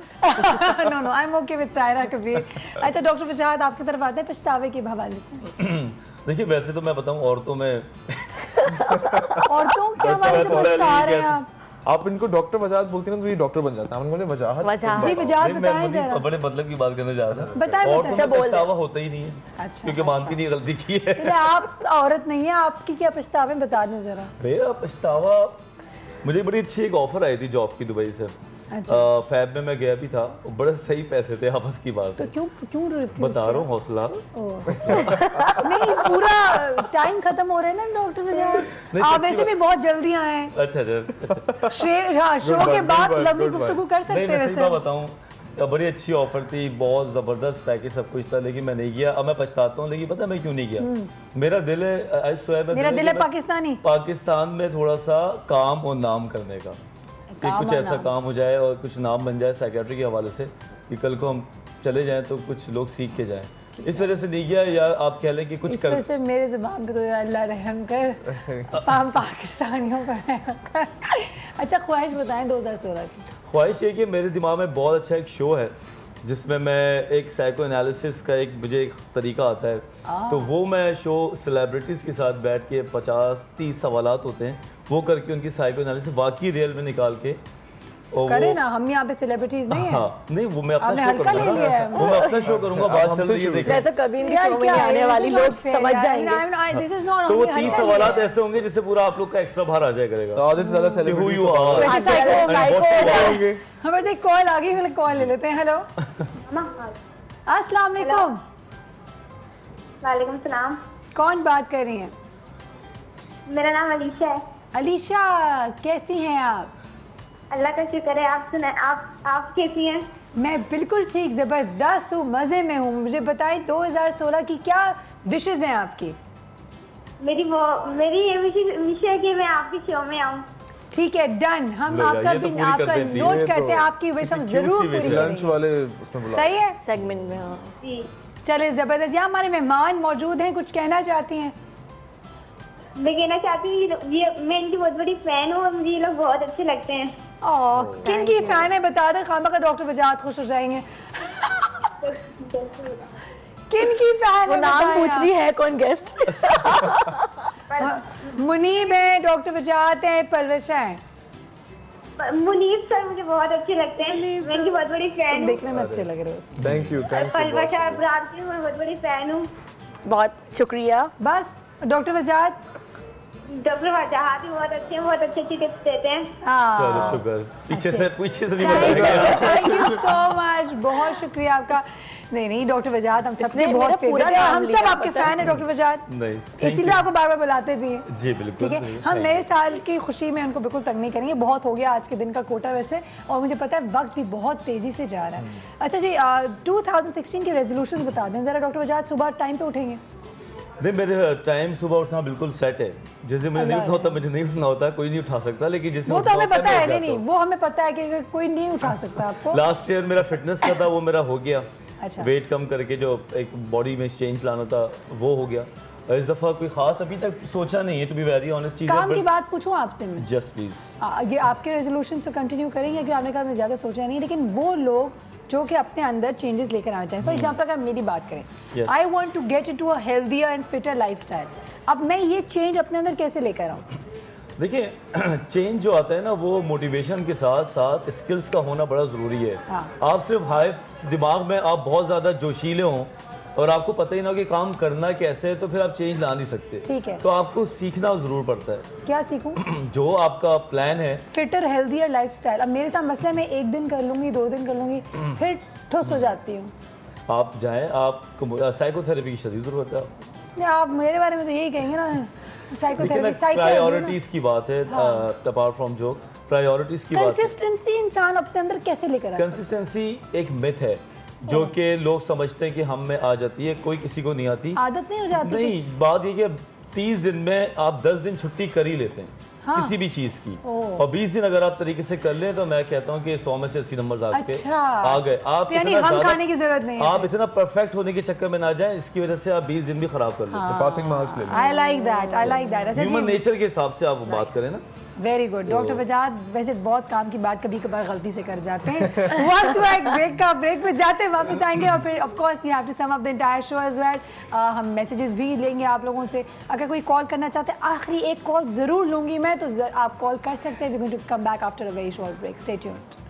No no, I am okay with Saira Kabir. अच्छा डॉक्टर वजाहत आपकी तरफ आते हैं पछतावे के हवाले से। देखिए वैसे तो मैं बताऊं, औरतों में औरतों के हवाले से पछता रहे हैं आप इनको डॉक्टर वजाहत बोलती ना तो ये डॉक्टर बन जाता है। हम बोले वजाहत। जी वजाहत बताएं जरा। बड़े मतलब की बात करने जा रहा था। बताएं औरतों में पछतावा होता ही नहीं है, अच्छा, क्योंकि मानती नहीं गलती की है। आप औरत नहीं है, आपकी क्या पछतावे बता दें जरा। मेरा पछतावा, मुझे बड़ी अच्छी एक ऑफर आई थी जॉब की दुबई से। अच्छा। फैब में मैं गया भी था, बड़े सही पैसे थे, आपस की बात तो है। क्यों बता रहा हूँ, हौसला। नहीं पूरा टाइम खत्म हो रहा है ना डॉक्टर वजाहत, आप वैसे भी बहुत जल्दी आए हैं। अच्छा शो के बाद लंबी गुफ्तगू कर सकते हैं। मैं बताऊँ, बड़ी अच्छी ऑफर थी, बहुत ज़बरदस्त पैकेज सब कुछ था, लेकिन मैं नहीं गया। अब मैं पछताता हूँ, लेकिन पता है मैं क्यों नहीं गया? मेरा दिल है, मेरा दिल है पाकिस्तानी, पाकिस्तान में थोड़ा सा काम और नाम करने का, कि कुछ ऐसा काम हो जाए और कुछ नाम बन जाए साइकेट्री के हवाले से, कि कल को हम चले जाएं तो कुछ लोग सीख के जाएं। इस वजह से नहीं गया, या आप कह लें कि कुछ कर से मेरे ज़बान पे तो या अल्लाह रहम कर, पाकिस्तानियों पर रहम कर। अच्छा ख्वाहिश बताएं 2016 की। ख्वाहिश ये कि मेरे दिमाग में बहुत अच्छा एक शो है जिसमें मैं एक साइको एनालिसिस का एक मुझे एक तरीका आता है, तो वो मैं शो सेलिब्रिटीज़ के साथ बैठ के 50-30 सवालात होते हैं, वो करके उनकी साइको एनालिसिस वाकई रियल में निकाल के करे ना। हम यहाँ पे सेलिब्रिटीज नहीं है। हाँ, नहीं वो मैं अपना शो करूंगा, वो मैं अपना शो करूंगा, बात चल रही है देखिए। तो कभी इनके शो में आने वाली लोग समझ जाएंगे। तो वो 30 सवालात ऐसे होंगे जिससे पूरा आप लोग का एक्स्ट्रा बाहर आ जाया करेगा। तो आधे से ज़्यादा सेलिब्रिटी हमें से कॉल आ गई, कॉल ले लेते हैं। हेलो अस्सलाम वालेकुम। वालेकुम सलाम। कौन बात कर रही हैं? मेरा नाम अलीशा है। अलीशा कैसी हैं आप? अल्लाह का शुक्र है, आप सुनाएं, आप कैसी हैं? मैं बिल्कुल ठीक, ज़बरदस्त हूँ, मज़े में हूँ। मुझे बताएं 2016 की क्या विशेज़ हैं आपकी? मेरी ये विश है कि मैं आपके शो में आऊँ। ठीक है, डन। हम आपका भी आपका नोट करते हैं, आपकी विश हम जरूर पूरी लंच वाले उसने बुलाया। सही है सेगमेंट में। हाँ जी चले ज़बरदस्त। यहाँ हमारे मेहमान मौजूद हैं, कुछ कहना चाहती हैं? मैं कहना चाहती हूँ ये मैं इनकी बहुत बड़ी फैन हूँ और मुझे ये लोग बहुत अच्छे लगते हैं। किन की फैन है बता दें, खामा का डॉक्टर वजाहत खुश हो जाएंगे। किन की फैन है? नाम पूछ रही है कौन गेस्ट? मुनीब है, डॉक्टर वजाहत है, परवरिशा है। मुनीब सर मुझे बहुत अच्छे लगते हैं, मैं इनकी बहुत बड़ी फैन हूँ। देखने में अच्छे लग रहे हो। Thank you. परवरिशा अब्रार की मैं बहुत बड़ी फैन हूँ। बहुत शुक्रिया। बस डॉक्टर वजाहत डॉक्टर वजाहत भी बहुत अच्छे हैं, बहुत अच्छी टिप्स देते हैं। चलो शुक्र, पीछे से नहीं थैंक यू सो मच, बहुत शुक्रिया आपका। नहीं डॉक्टर वजाहत हम सबसे बहुत फेवरेट है, हम सब आपके फैन है डॉक्टर वजाहत, इसीलिए आपको बार बार बुलाते भी हैं। जी बिल्कुल, ठीक है। हम नए साल की खुशी में उनको बिल्कुल तंग नहीं करेंगे, बहुत हो गया आज के दिन का कोटा वैसे, और मुझे पता है वक्त भी बहुत तेजी से जा रहा है। अच्छा जी 2016 के रेजोल्यूशन बता दें जरा डॉक्टर वजाहत। सुबह टाइम पे उठेंगे? नहीं, मेरे टाइम सुबह उठना बिल्कुल सेट है, जैसे मुझे नहीं उठना होता मुझे नहीं उठना होता, कोई नहीं उठा सकता, लेकिन जैसे वो तो हमें पता है। नहीं वो हमें पता है कि कोई नहीं उठा सकता आपको। लास्ट ईयर मेरा फिटनेस का था, वो मेरा हो गया। अच्छा। वेट कम करके जो एक बॉडी में चेंज लाना था वो हो गया। इस दफ़ा कोई खास अभी तक सोचा नहीं है, टू बी वेरी ऑनेस्ट चीज़। काम की बात पूछूं आपसे मैं? Just please. ये आपके रेजोल्यूशन तो कंटिन्यू करेंगे कि आपने कहा मैं ज़्यादा सोचा नहीं, लेकिन वो लोग जो कि अपने अंदर चेंजेस लेकर आना चाहिए। फॉर एग्जाम्पल अगर मेरी बात करें, I want to get into a healthier and fitter lifestyle, अब मैं ये चेंज अपने अंदर कैसे लेकर आऊँ? देखिए, चेंज जो आता है ना वो मोटिवेशन के साथ साथ स्किल्स का होना बड़ा ज़रूरी है। आप सिर्फ हाई दिमाग में आप बहुत ज़्यादा जोशीले हों और आपको पता ही ना कि काम करना कैसे है, तो फिर आप चेंज ला नहीं सकते। ठीक है। तो आपको सीखना ज़रूर पड़ता है। क्या सीखूं? जो आपका प्लान है, फिटर हेल्दियर लाइफस्टाइल। अब मेरे साथ मसला है, मैं 1 दिन कर लूँगी, 2 दिन कर लूँगी, फिर ठुस हो जाती हूँ। आप जाएँ, आपको साइकोथेरेपी की शदीद ज़रूरत है। आप मेरे बारे में तो यही कहेंगे ना, प्रायोरिटीज की बात है, अपार्ट फ्रॉम जोक, प्रायोरिटीज की बात है। कंसिस्टेंसी इंसान अपने अंदर कैसे लेकर आता है? कंसिस्टेंसी एक मिथ है जो कि लोग समझते हैं कि हम में आ जाती है, कोई किसी को नहीं आती। आदत नहीं हो जाती? नहीं, बात ये कि 30 दिन में आप 10 दिन छुट्टी कर ही लेते हैं। हाँ। किसी भी चीज की, और 20 दिन अगर आप तरीके से कर लें तो मैं कहता हूँ कि 100 में से 80 नंबर आ गए। आप तो यानी हम खाने की जरूरत नहीं है। आप इतना परफेक्ट होने के चक्कर में ना जाएं, इसकी वजह से आप 20 दिन भी खराब कर लेते हैं। पासिंग मार्क्स ले लें। I like that. Human nature के हिसाब से आप बात करें ना। वेरी गुड डॉक्टर वजाद, वैसे बहुत काम की बात कभी कभार गलती से कर जाते हैं। ब्रेक पे जाते हैं, वापस आएंगे और फिर of course we have to sum up the entire show as well. हम मैसेजेस भी लेंगे आप लोगों से। अगर कोई कॉल करना चाहते हैं, आखिरी एक कॉल ज़रूर लूँगी मैं, तो आप कॉल कर सकते हैं। We going to come back after a very short break. Stay tuned.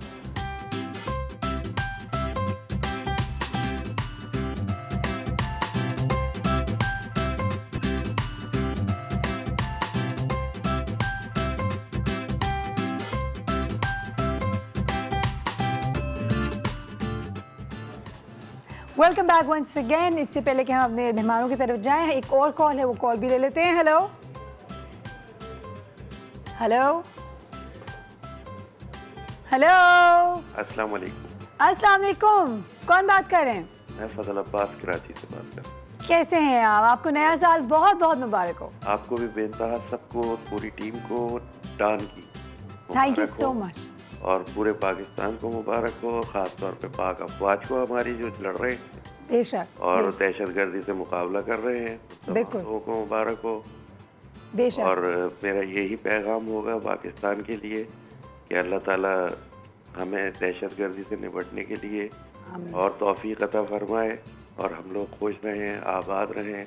Welcome back once again. इससे पहले कि हम अपने मेहमानों की तरफ जाएं, एक और कॉल है, वो कॉल भी ले लेते हैं। हेलो हेलो हेलो, अस्सलाम वालेकुम। अस्सलाम वालेकुम। कौन बात कर रहे हैं? मैं फजल अब्बास कराची से बात कर रहा हूँ। कैसे हैं आप? आपको नया साल बहुत बहुत मुबारक हो। आपको भी बेनतहा, सबको, पूरी टीम को, डान की थैंक यू सो मच, और पूरे पाकिस्तान को मुबारक हो, खास तौर पे पाक अफवाज को हमारी जो लड़ रहे हैं बेशक और दहशतगर्दी से मुकाबला कर रहे हैं, बिल्कुल को मुबारक हो बेशक। और मेरा यही पैगाम होगा पाकिस्तान के लिए कि अल्लाह ताला हमें दहशतगर्दी से निपटने के लिए और तौफीक अता फरमाए और हम लोग खुश रहें, आबाद रहें,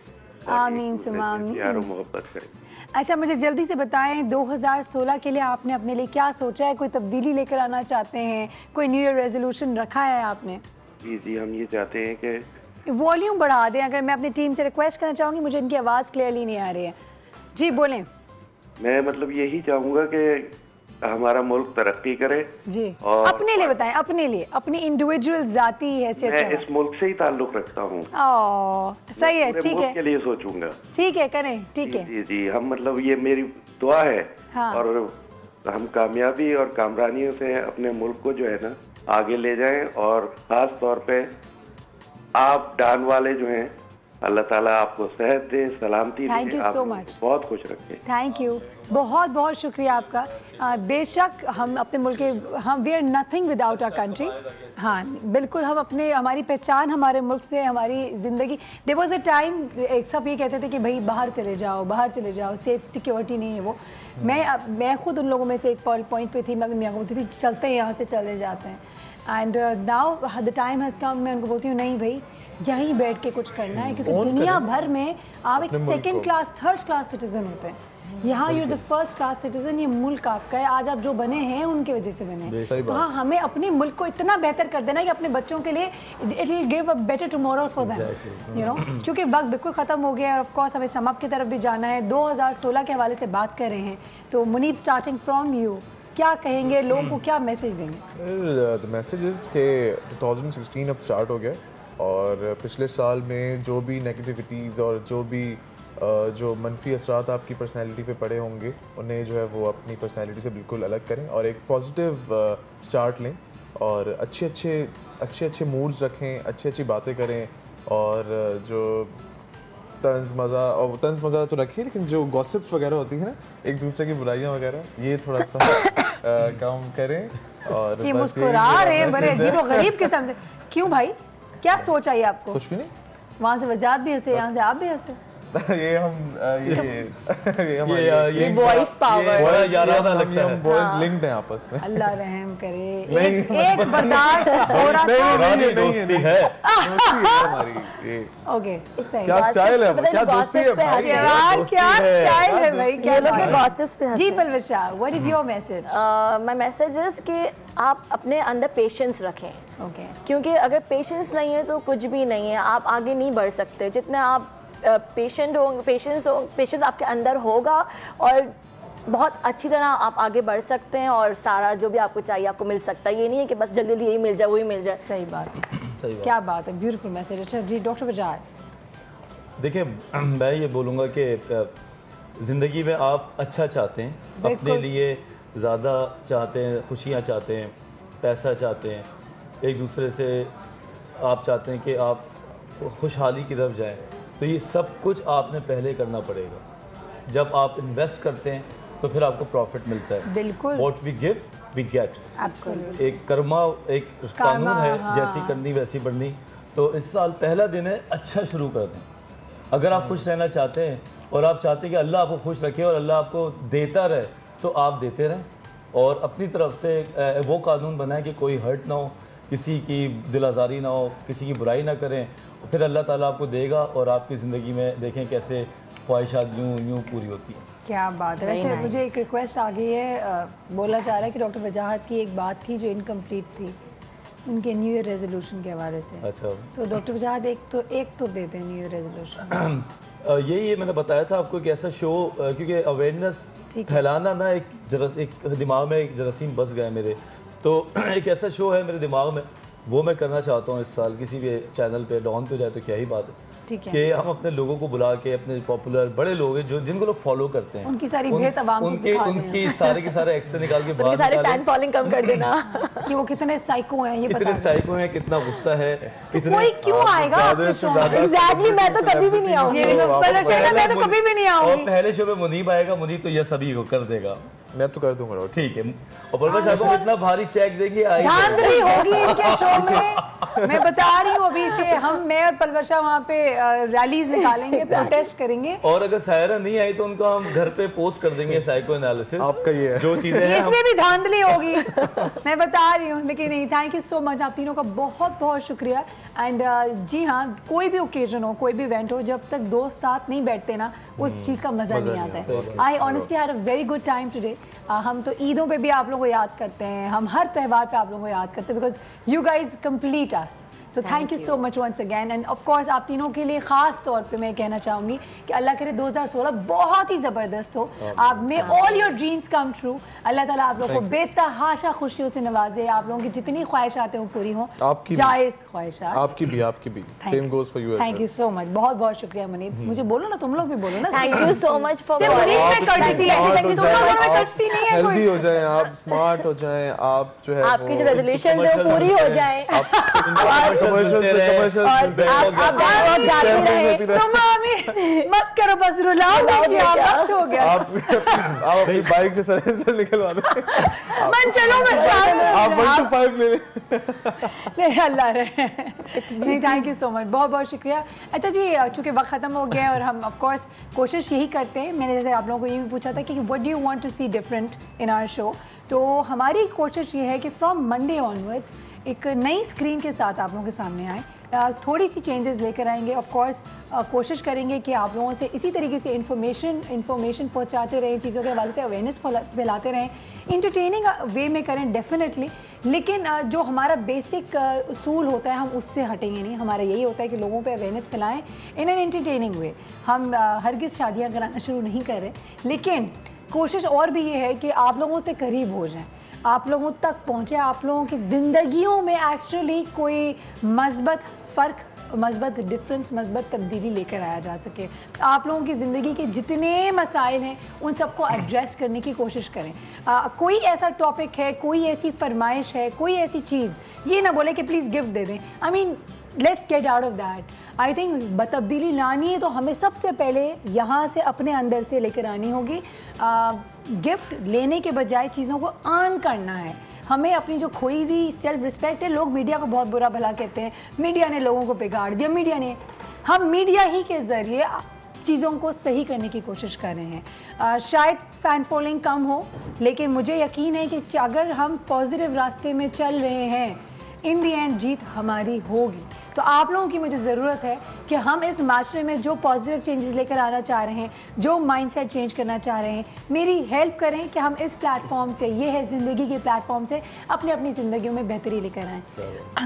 आमीन सुमा आमीन, प्यार और मोहब्बत करें। अच्छा, मुझे जल्दी से बताएं, 2016 के लिए आपने अपने लिए क्या सोचा है? कोई तब्दीली लेकर आना चाहते हैं? कोई न्यू ईयर रेजोल्यूशन रखा है आपने? जी, हम ये चाहते हैं कि वॉल्यूम बढ़ा दें। अगर मैं अपनी टीम से रिक्वेस्ट करना चाहूँगी, मुझे इनकी आवाज़ क्लियरली नहीं आ रही है। जी बोलें। मैं मतलब यही चाहूँगा कि हमारा मुल्क तरक्की करे जी, और अपने लिए बताएं, अपने लिए, अपनी इंडिविजुअल जाती हैसियत से। मैं इस मुल्क से ही ताल्लुक रखता हूँ। सही है, ठीक है, के लिए सोचूंगा। ठीक है, करें, ठीक है। जी जी, हम मतलब ये मेरी दुआ है। हाँ। और हम कामयाबी और कामरानियों से अपने मुल्क को जो है ना आगे ले जाएं, और खास तौर पे आप डान वाले जो हैं, अल्लाह ताला आपको सेहत दे, सलामती दे, थैंक यू सो मच, बहुत खुश रखें। थैंक यू, बहुत बहुत शुक्रिया आपका। बेशक हम अपने मुल्क के, हम we are nothing without our country. हाँ बिल्कुल, हम अपने, हमारी पहचान हमारे मुल्क से, हमारी ज़िंदगी। देयर वाज अ टाइम एक सब ये कहते थे कि भाई बाहर चले जाओ, बाहर चले जाओ, सेफ सिक्योरिटी नहीं है वो। मैं खुद उन लोगों में से एक पॉइंट पे थी। मैं मियाँ को बोलती थी चलते हैं, यहाँ से चले जाते हैं। And now the time has come, मैं उनको बोलती हूँ नहीं भाई, यहीं बैठ के कुछ करना है, क्योंकि दुनिया भर में आप एक second class, third class citizen होते हैं। यहाँ you're the first class citizen. ये मुल्क आपका है, आज आप जो बने हैं उनके वजह से बने हैं। तो हाँ, हमें अपने मुल्क को इतना बेहतर कर देना है कि अपने बच्चों के लिए it will give a better tomorrow for them, you know. क्योंकि वक्त बिल्कुल ख़त्म हो गया है और ऑफ कोर्स हमें समअप की तरफ भी जाना है। 2016 के हवाले से बात कर रहे हैं, तो मुनीब स्टार्टिंग फ्रॉम यू, क्या कहेंगे, लोगों को क्या मैसेज देंगे? द मैसेज इज़ कि 2016 अब स्टार्ट हो गया, और पिछले साल में जो भी नेगेटिविटीज़ और जो भी जो मनफी असरात आपकी पर्सनैलिटी पे पड़े होंगे, उन्हें जो है वो अपनी पर्सनैलिटी से बिल्कुल अलग करें और एक पॉजिटिव स्टार्ट लें, और अच्छे अच्छे मूड्स रखें, अच्छी बातें करें, और जो तंज मज़ा तो रखिए, लेकिन जो गॉसिप्स वगैरह होती है ना, एक दूसरे की बुराइयां वगैरह, ये थोड़ा सा कम करें। और ये मुस्कुरा रहे हैं बड़े अजीब और गरीब किस्म से, क्यों भाई, क्या सोच आई आपको? कुछ भी नहीं, वहाँ से वजाद भी हंसे, यहाँ से आप भी हंसे। ये हम ये बॉयज पावर बड़ा याराना लगता है। हम बॉयज लिंक्ड हैं आपस में। अल्लाह रहम करे। एक बर्दाश्त हो रहा था। नहीं दोस्ती है हमारी। ओके सही। क्या स्टाइल है, क्या दोस्ती है भाई, यार क्या स्टाइल है भाई, क्या लोग गॉसिप्स पे हंसते जी हैं। Palwash Shah, what is your message? My message is कि आप अपने अंदर पेशेंस रखें। ओके। क्योंकि अगर पेशेंस नहीं है तो कुछ भी नहीं है, आप आगे नहीं बढ़ सकते। जितने आप पेशेंस आपके अंदर होगा और बहुत अच्छी तरह आप आगे बढ़ सकते हैं और सारा जो भी आपको चाहिए आपको मिल सकता है। ये नहीं है कि बस जल्दी जल्दी यही मिल जाए वही मिल जाए। सही बात, क्या बात है, ब्यूटीफुल मैसेज। अच्छा जी डॉक्टर वजाहत, देखिए मैं ये बोलूँगा कि ज़िंदगी में आप अच्छा चाहते हैं, अपने लिए ज़्यादा चाहते हैं, खुशियाँ चाहते हैं, पैसा चाहते हैं, एक दूसरे से आप चाहते हैं कि आप खुशहाली की तरफ जाएं, तो ये सब कुछ आपने पहले करना पड़ेगा। जब आप इन्वेस्ट करते हैं तो फिर आपको प्रॉफिट मिलता है। बिल्कुल। What we give we get. एक कर्मा, एक कानून है, हाँ। जैसी करनी वैसी बढ़नी। तो इस साल पहला दिन है, अच्छा शुरू कर दें। अगर आप खुश रहना चाहते हैं और आप चाहते हैं कि अल्लाह आपको खुश रखे और अल्लाह आपको देता रहे, तो आप देते रहें और अपनी तरफ से वो कानून बनाएं कि कोई हर्ट ना हो, किसी की दिल आज़ारी ना हो, किसी की बुराई ना करें, फिर अल्लाह ताला आपको देगा और आपकी ज़िंदगी में देखें कैसे ख्वाहिशात यूँ पूरी होती हैं। क्या बात है। वैसे मुझे एक रिक्वेस्ट आ गई है, बोला जा रहा है कि डॉक्टर वजाहत की एक बात थी जो इनकम्प्लीट थी उनके न्यू ईयर रेजोल्यूशन के हवाले से। अच्छा, तो डॉक्टर वजाहत एक तो देते हैं न्यू ईयर रेजोल्यूशन। यही मैंने बताया था आपको कि ऐसा शो, क्योंकि अवेयरनेस फैलाना ना, एक दिमाग में एक जरासीम बस गया मेरे, तो एक ऐसा शो है मेरे दिमाग में, वो मैं करना चाहता हूँ इस साल किसी भी चैनल पे, डॉन पे जाए तो क्या ही बात है कि हम अपने लोगों को बुला के, अपने पॉपुलर बड़े लोग हैं जो जिनको लोग फॉलो करते हैं, उनकी सारी भेद अवाम को दिखाते हैं, उनकी सारे के सारे एक्शन निकाल के बाहर सारे फैन फॉलोइंग कम कर देना कि वो कितने साइको हैं, ये कितने साइको हैं, कितना गुस्सा है, कोई क्यों आएगा आपके शो में? एग्जैक्टली, मैं तो कभी भी नहीं आऊंगी। मैं तो कभी भी नहीं आऊंगी। पहले शो में मुनीब आएगा, मुनीब तो ये सभी को कर देगा। मैं तो कर दूंगा। ठीक है, और परवश साहब को इतना भारी चेक देंगे, धांधली होगी इनके शो में। मैं बता रही हूँ अभी से, मैं और पलवशा वहाँ पे रैलीज निकालेंगे, प्रोटेस्ट करेंगे। और अगर सायरा नहीं आई तो उनको हम घर पे पोस्ट कर देंगे साइको एनालिसिस आपका ये है। जो चीजें हैं इसमें भी धांधली होगी। मैं बता रही हूँ, लेकिन नहीं, थैंक यू सो मच, आप तीनों का बहुत बहुत शुक्रिया। एंड जी हाँ, कोई भी ओकेजन हो, कोई भी इवेंट हो, जब तक दोस्त साथ नहीं बैठते ना, उस चीज़ का मज़ा नहीं आता है। I honestly had a very good time today. हम तो ईदों पे भी आप लोगों को याद करते हैं, हम हर त्यौहार पे आप लोगों को याद करते हैं, because you guys complete us. So thank you so much once again. And of course आप तीनों के लिए ख़ास तौर पे मैं कहना चाहूँगी कि अल्लाह करे 2016 बहुत ही ज़बरदस्त हो। आप may all your dreams come true. Allah Ta'ala आप लोगों को बेतहाशा खुशियों से नवाजे, आप लोगों की जितनी ख्वाहिशात हैं वो पूरी हों, जायज़ ख्वाहिशात। आपकी भी same goes for you. Thank you so much, बहुत बहुत शुक्रिया मुनीब। मुझे बोलो ना, तुम लोग भी बोलो ना। Thank you so much for healthy हो जाएं आप, स्मार्ट हो जाएं आप, जो है आपकी जो रेजोल्यूशन है वो पूरी हो जाए, मत करो, बस रुलाओ, बस हो गया। आप अपनी बाइक से सरेंसर निकलवा दो। मन चलो, आप 1 to 5 ले लें। अल्लाह रहे। नहीं, थैंक यू सो मच, बहुत बहुत शुक्रिया। अच्छा जी, चूँकि वक्त ख़त्म हो गया है और हम ऑफ कोर्स कोशिश यही करते हैं, मैंने जैसे आप लोगों को ये भी पूछा था कि what do you want to see different in our show, तो हमारी कोशिश ये है कि फ्रॉम मंडे ऑनवर्ड्स एक नई स्क्रीन के साथ आप लोगों के सामने आए, थोड़ी सी चेंजेस लेकर आएंगे। ऑफ कोर्स कोशिश करेंगे कि आप लोगों से इसी तरीके से इन्फॉर्मेशन पहुंचाते रहें, चीज़ों के हवाले से अवेयरनेस फैलाते रहें, इंटरटेनिंग वे में करें डेफिनेटली, लेकिन जो हमारा बेसिक उसूल होता है हम उससे हटेंगे नहीं। हमारा यही होता है कि लोगों पे अवेयरनेस फैलाएं इन एन एंटरटेनिंग वे। हम हरगिज़ शादियाँ कराना शुरू नहीं कर रहे, लेकिन कोशिश और भी ये है कि आप लोगों से करीब हो जाएं, आप लोगों तक पहुँचे, आप लोगों की ज़िंदगियों में एक्चुअली कोई मस्बत फ़र्क, मस्बत डिफरेंस, मस्बत तब्दीली लेकर आया जा सके। आप लोगों की ज़िंदगी के जितने मसाइल हैं उन सबको एड्रेस करने की कोशिश करें। कोई ऐसा टॉपिक है, कोई ऐसी फरमाइश है, कोई ऐसी चीज़, ये ना बोले कि प्लीज़ गिफ्ट दे दें। I mean let's get out of that. I think तब्दीली लानी है तो हमें सबसे पहले यहाँ से अपने अंदर से लेकर आनी होगी। गिफ्ट लेने के बजाय चीज़ों को अर्न करना है। हमें अपनी जो खोई हुई सेल्फ रिस्पेक्ट है, लोग मीडिया को बहुत बुरा भला कहते हैं, मीडिया ने लोगों को बिगाड़ दिया, हम मीडिया ही के ज़रिए चीज़ों को सही करने की कोशिश कर रहे हैं। शायद फ़ैन फॉलोइंग कम हो, लेकिन मुझे यकीन है कि अगर हम पॉजिटिव रास्ते में चल रहे हैं, इन दी एंड जीत हमारी होगी। तो आप लोगों की मुझे ज़रूरत है कि हम इस माशरे में जो पॉजिटिव चेंजेस लेकर आना चाह रहे हैं, जो माइंडसेट चेंज करना चाह रहे हैं, मेरी हेल्प करें कि हम इस प्लेटफॉर्म से, ये है ज़िंदगी के प्लेटफॉर्म से, अपनी ज़िंदगियों में बेहतरी लेकर आएँ।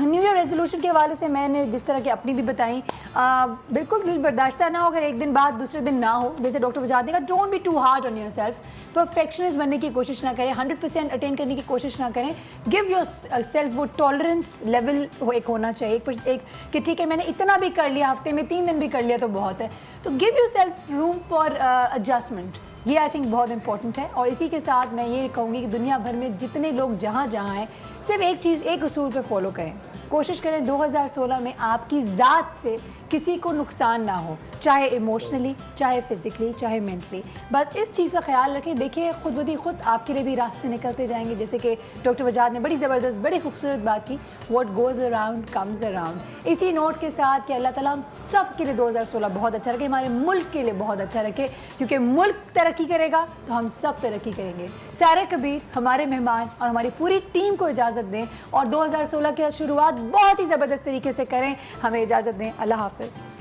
न्यू ईयर रेजोल्यूशन के हवाले से मैंने जिस तरह की अपनी भी बताई, बिल्कुल दिल बर्दाश्त ना हो अगर एक दिन बाद दूसरे दिन ना हो। जैसे डॉक्टर बता देगा, don't be too hard on yourself. Perfectionist बनने की कोशिश ना करें, 100% अटेन करने की कोशिश ना करें। गिव योर सेल्फ वो टॉलरेंस लेवल एक होना चाहिए, एक कि ठीक है मैंने इतना भी कर लिया, हफ्ते में 3 दिन भी कर लिया तो बहुत है। तो give your self room for adjustment, ये आई थिंक बहुत इंपॉर्टेंट है। और इसी के साथ मैं ये कहूँगी कि दुनिया भर में जितने लोग जहाँ जहाँ हैं, सिर्फ एक चीज़, एक उसूल पे फॉलो करें। कोशिश करें 2016 में आपकी ज़ात से किसी को नुकसान ना हो, चाहे इमोशनली, चाहे फिज़िकली, चाहे मेंटली। बस इस चीज़ का ख्याल रखें। देखिए खुद ब खुद आपके लिए भी रास्ते निकलते जाएंगे। जैसे कि डॉक्टर वजाद ने बड़ी ज़बरदस्त, बड़ी खूबसूरत बात की, what goes around comes around. इसी नोट के साथ कि अल्लाह ताला हम सब के लिए 2016 बहुत अच्छा रखे, हमारे मुल्क के लिए बहुत अच्छा रखे, क्योंकि मुल्क तरक्की करेगा तो हम सब तरक्की करेंगे। सारे कबीर हमारे मेहमान और हमारी पूरी टीम को इजाज़त दें और 2016 की शुरुआत बहुत ही ज़बरदस्त तरीके से करें। हमें इजाज़त दें। अल्लाह हाफ़िज़।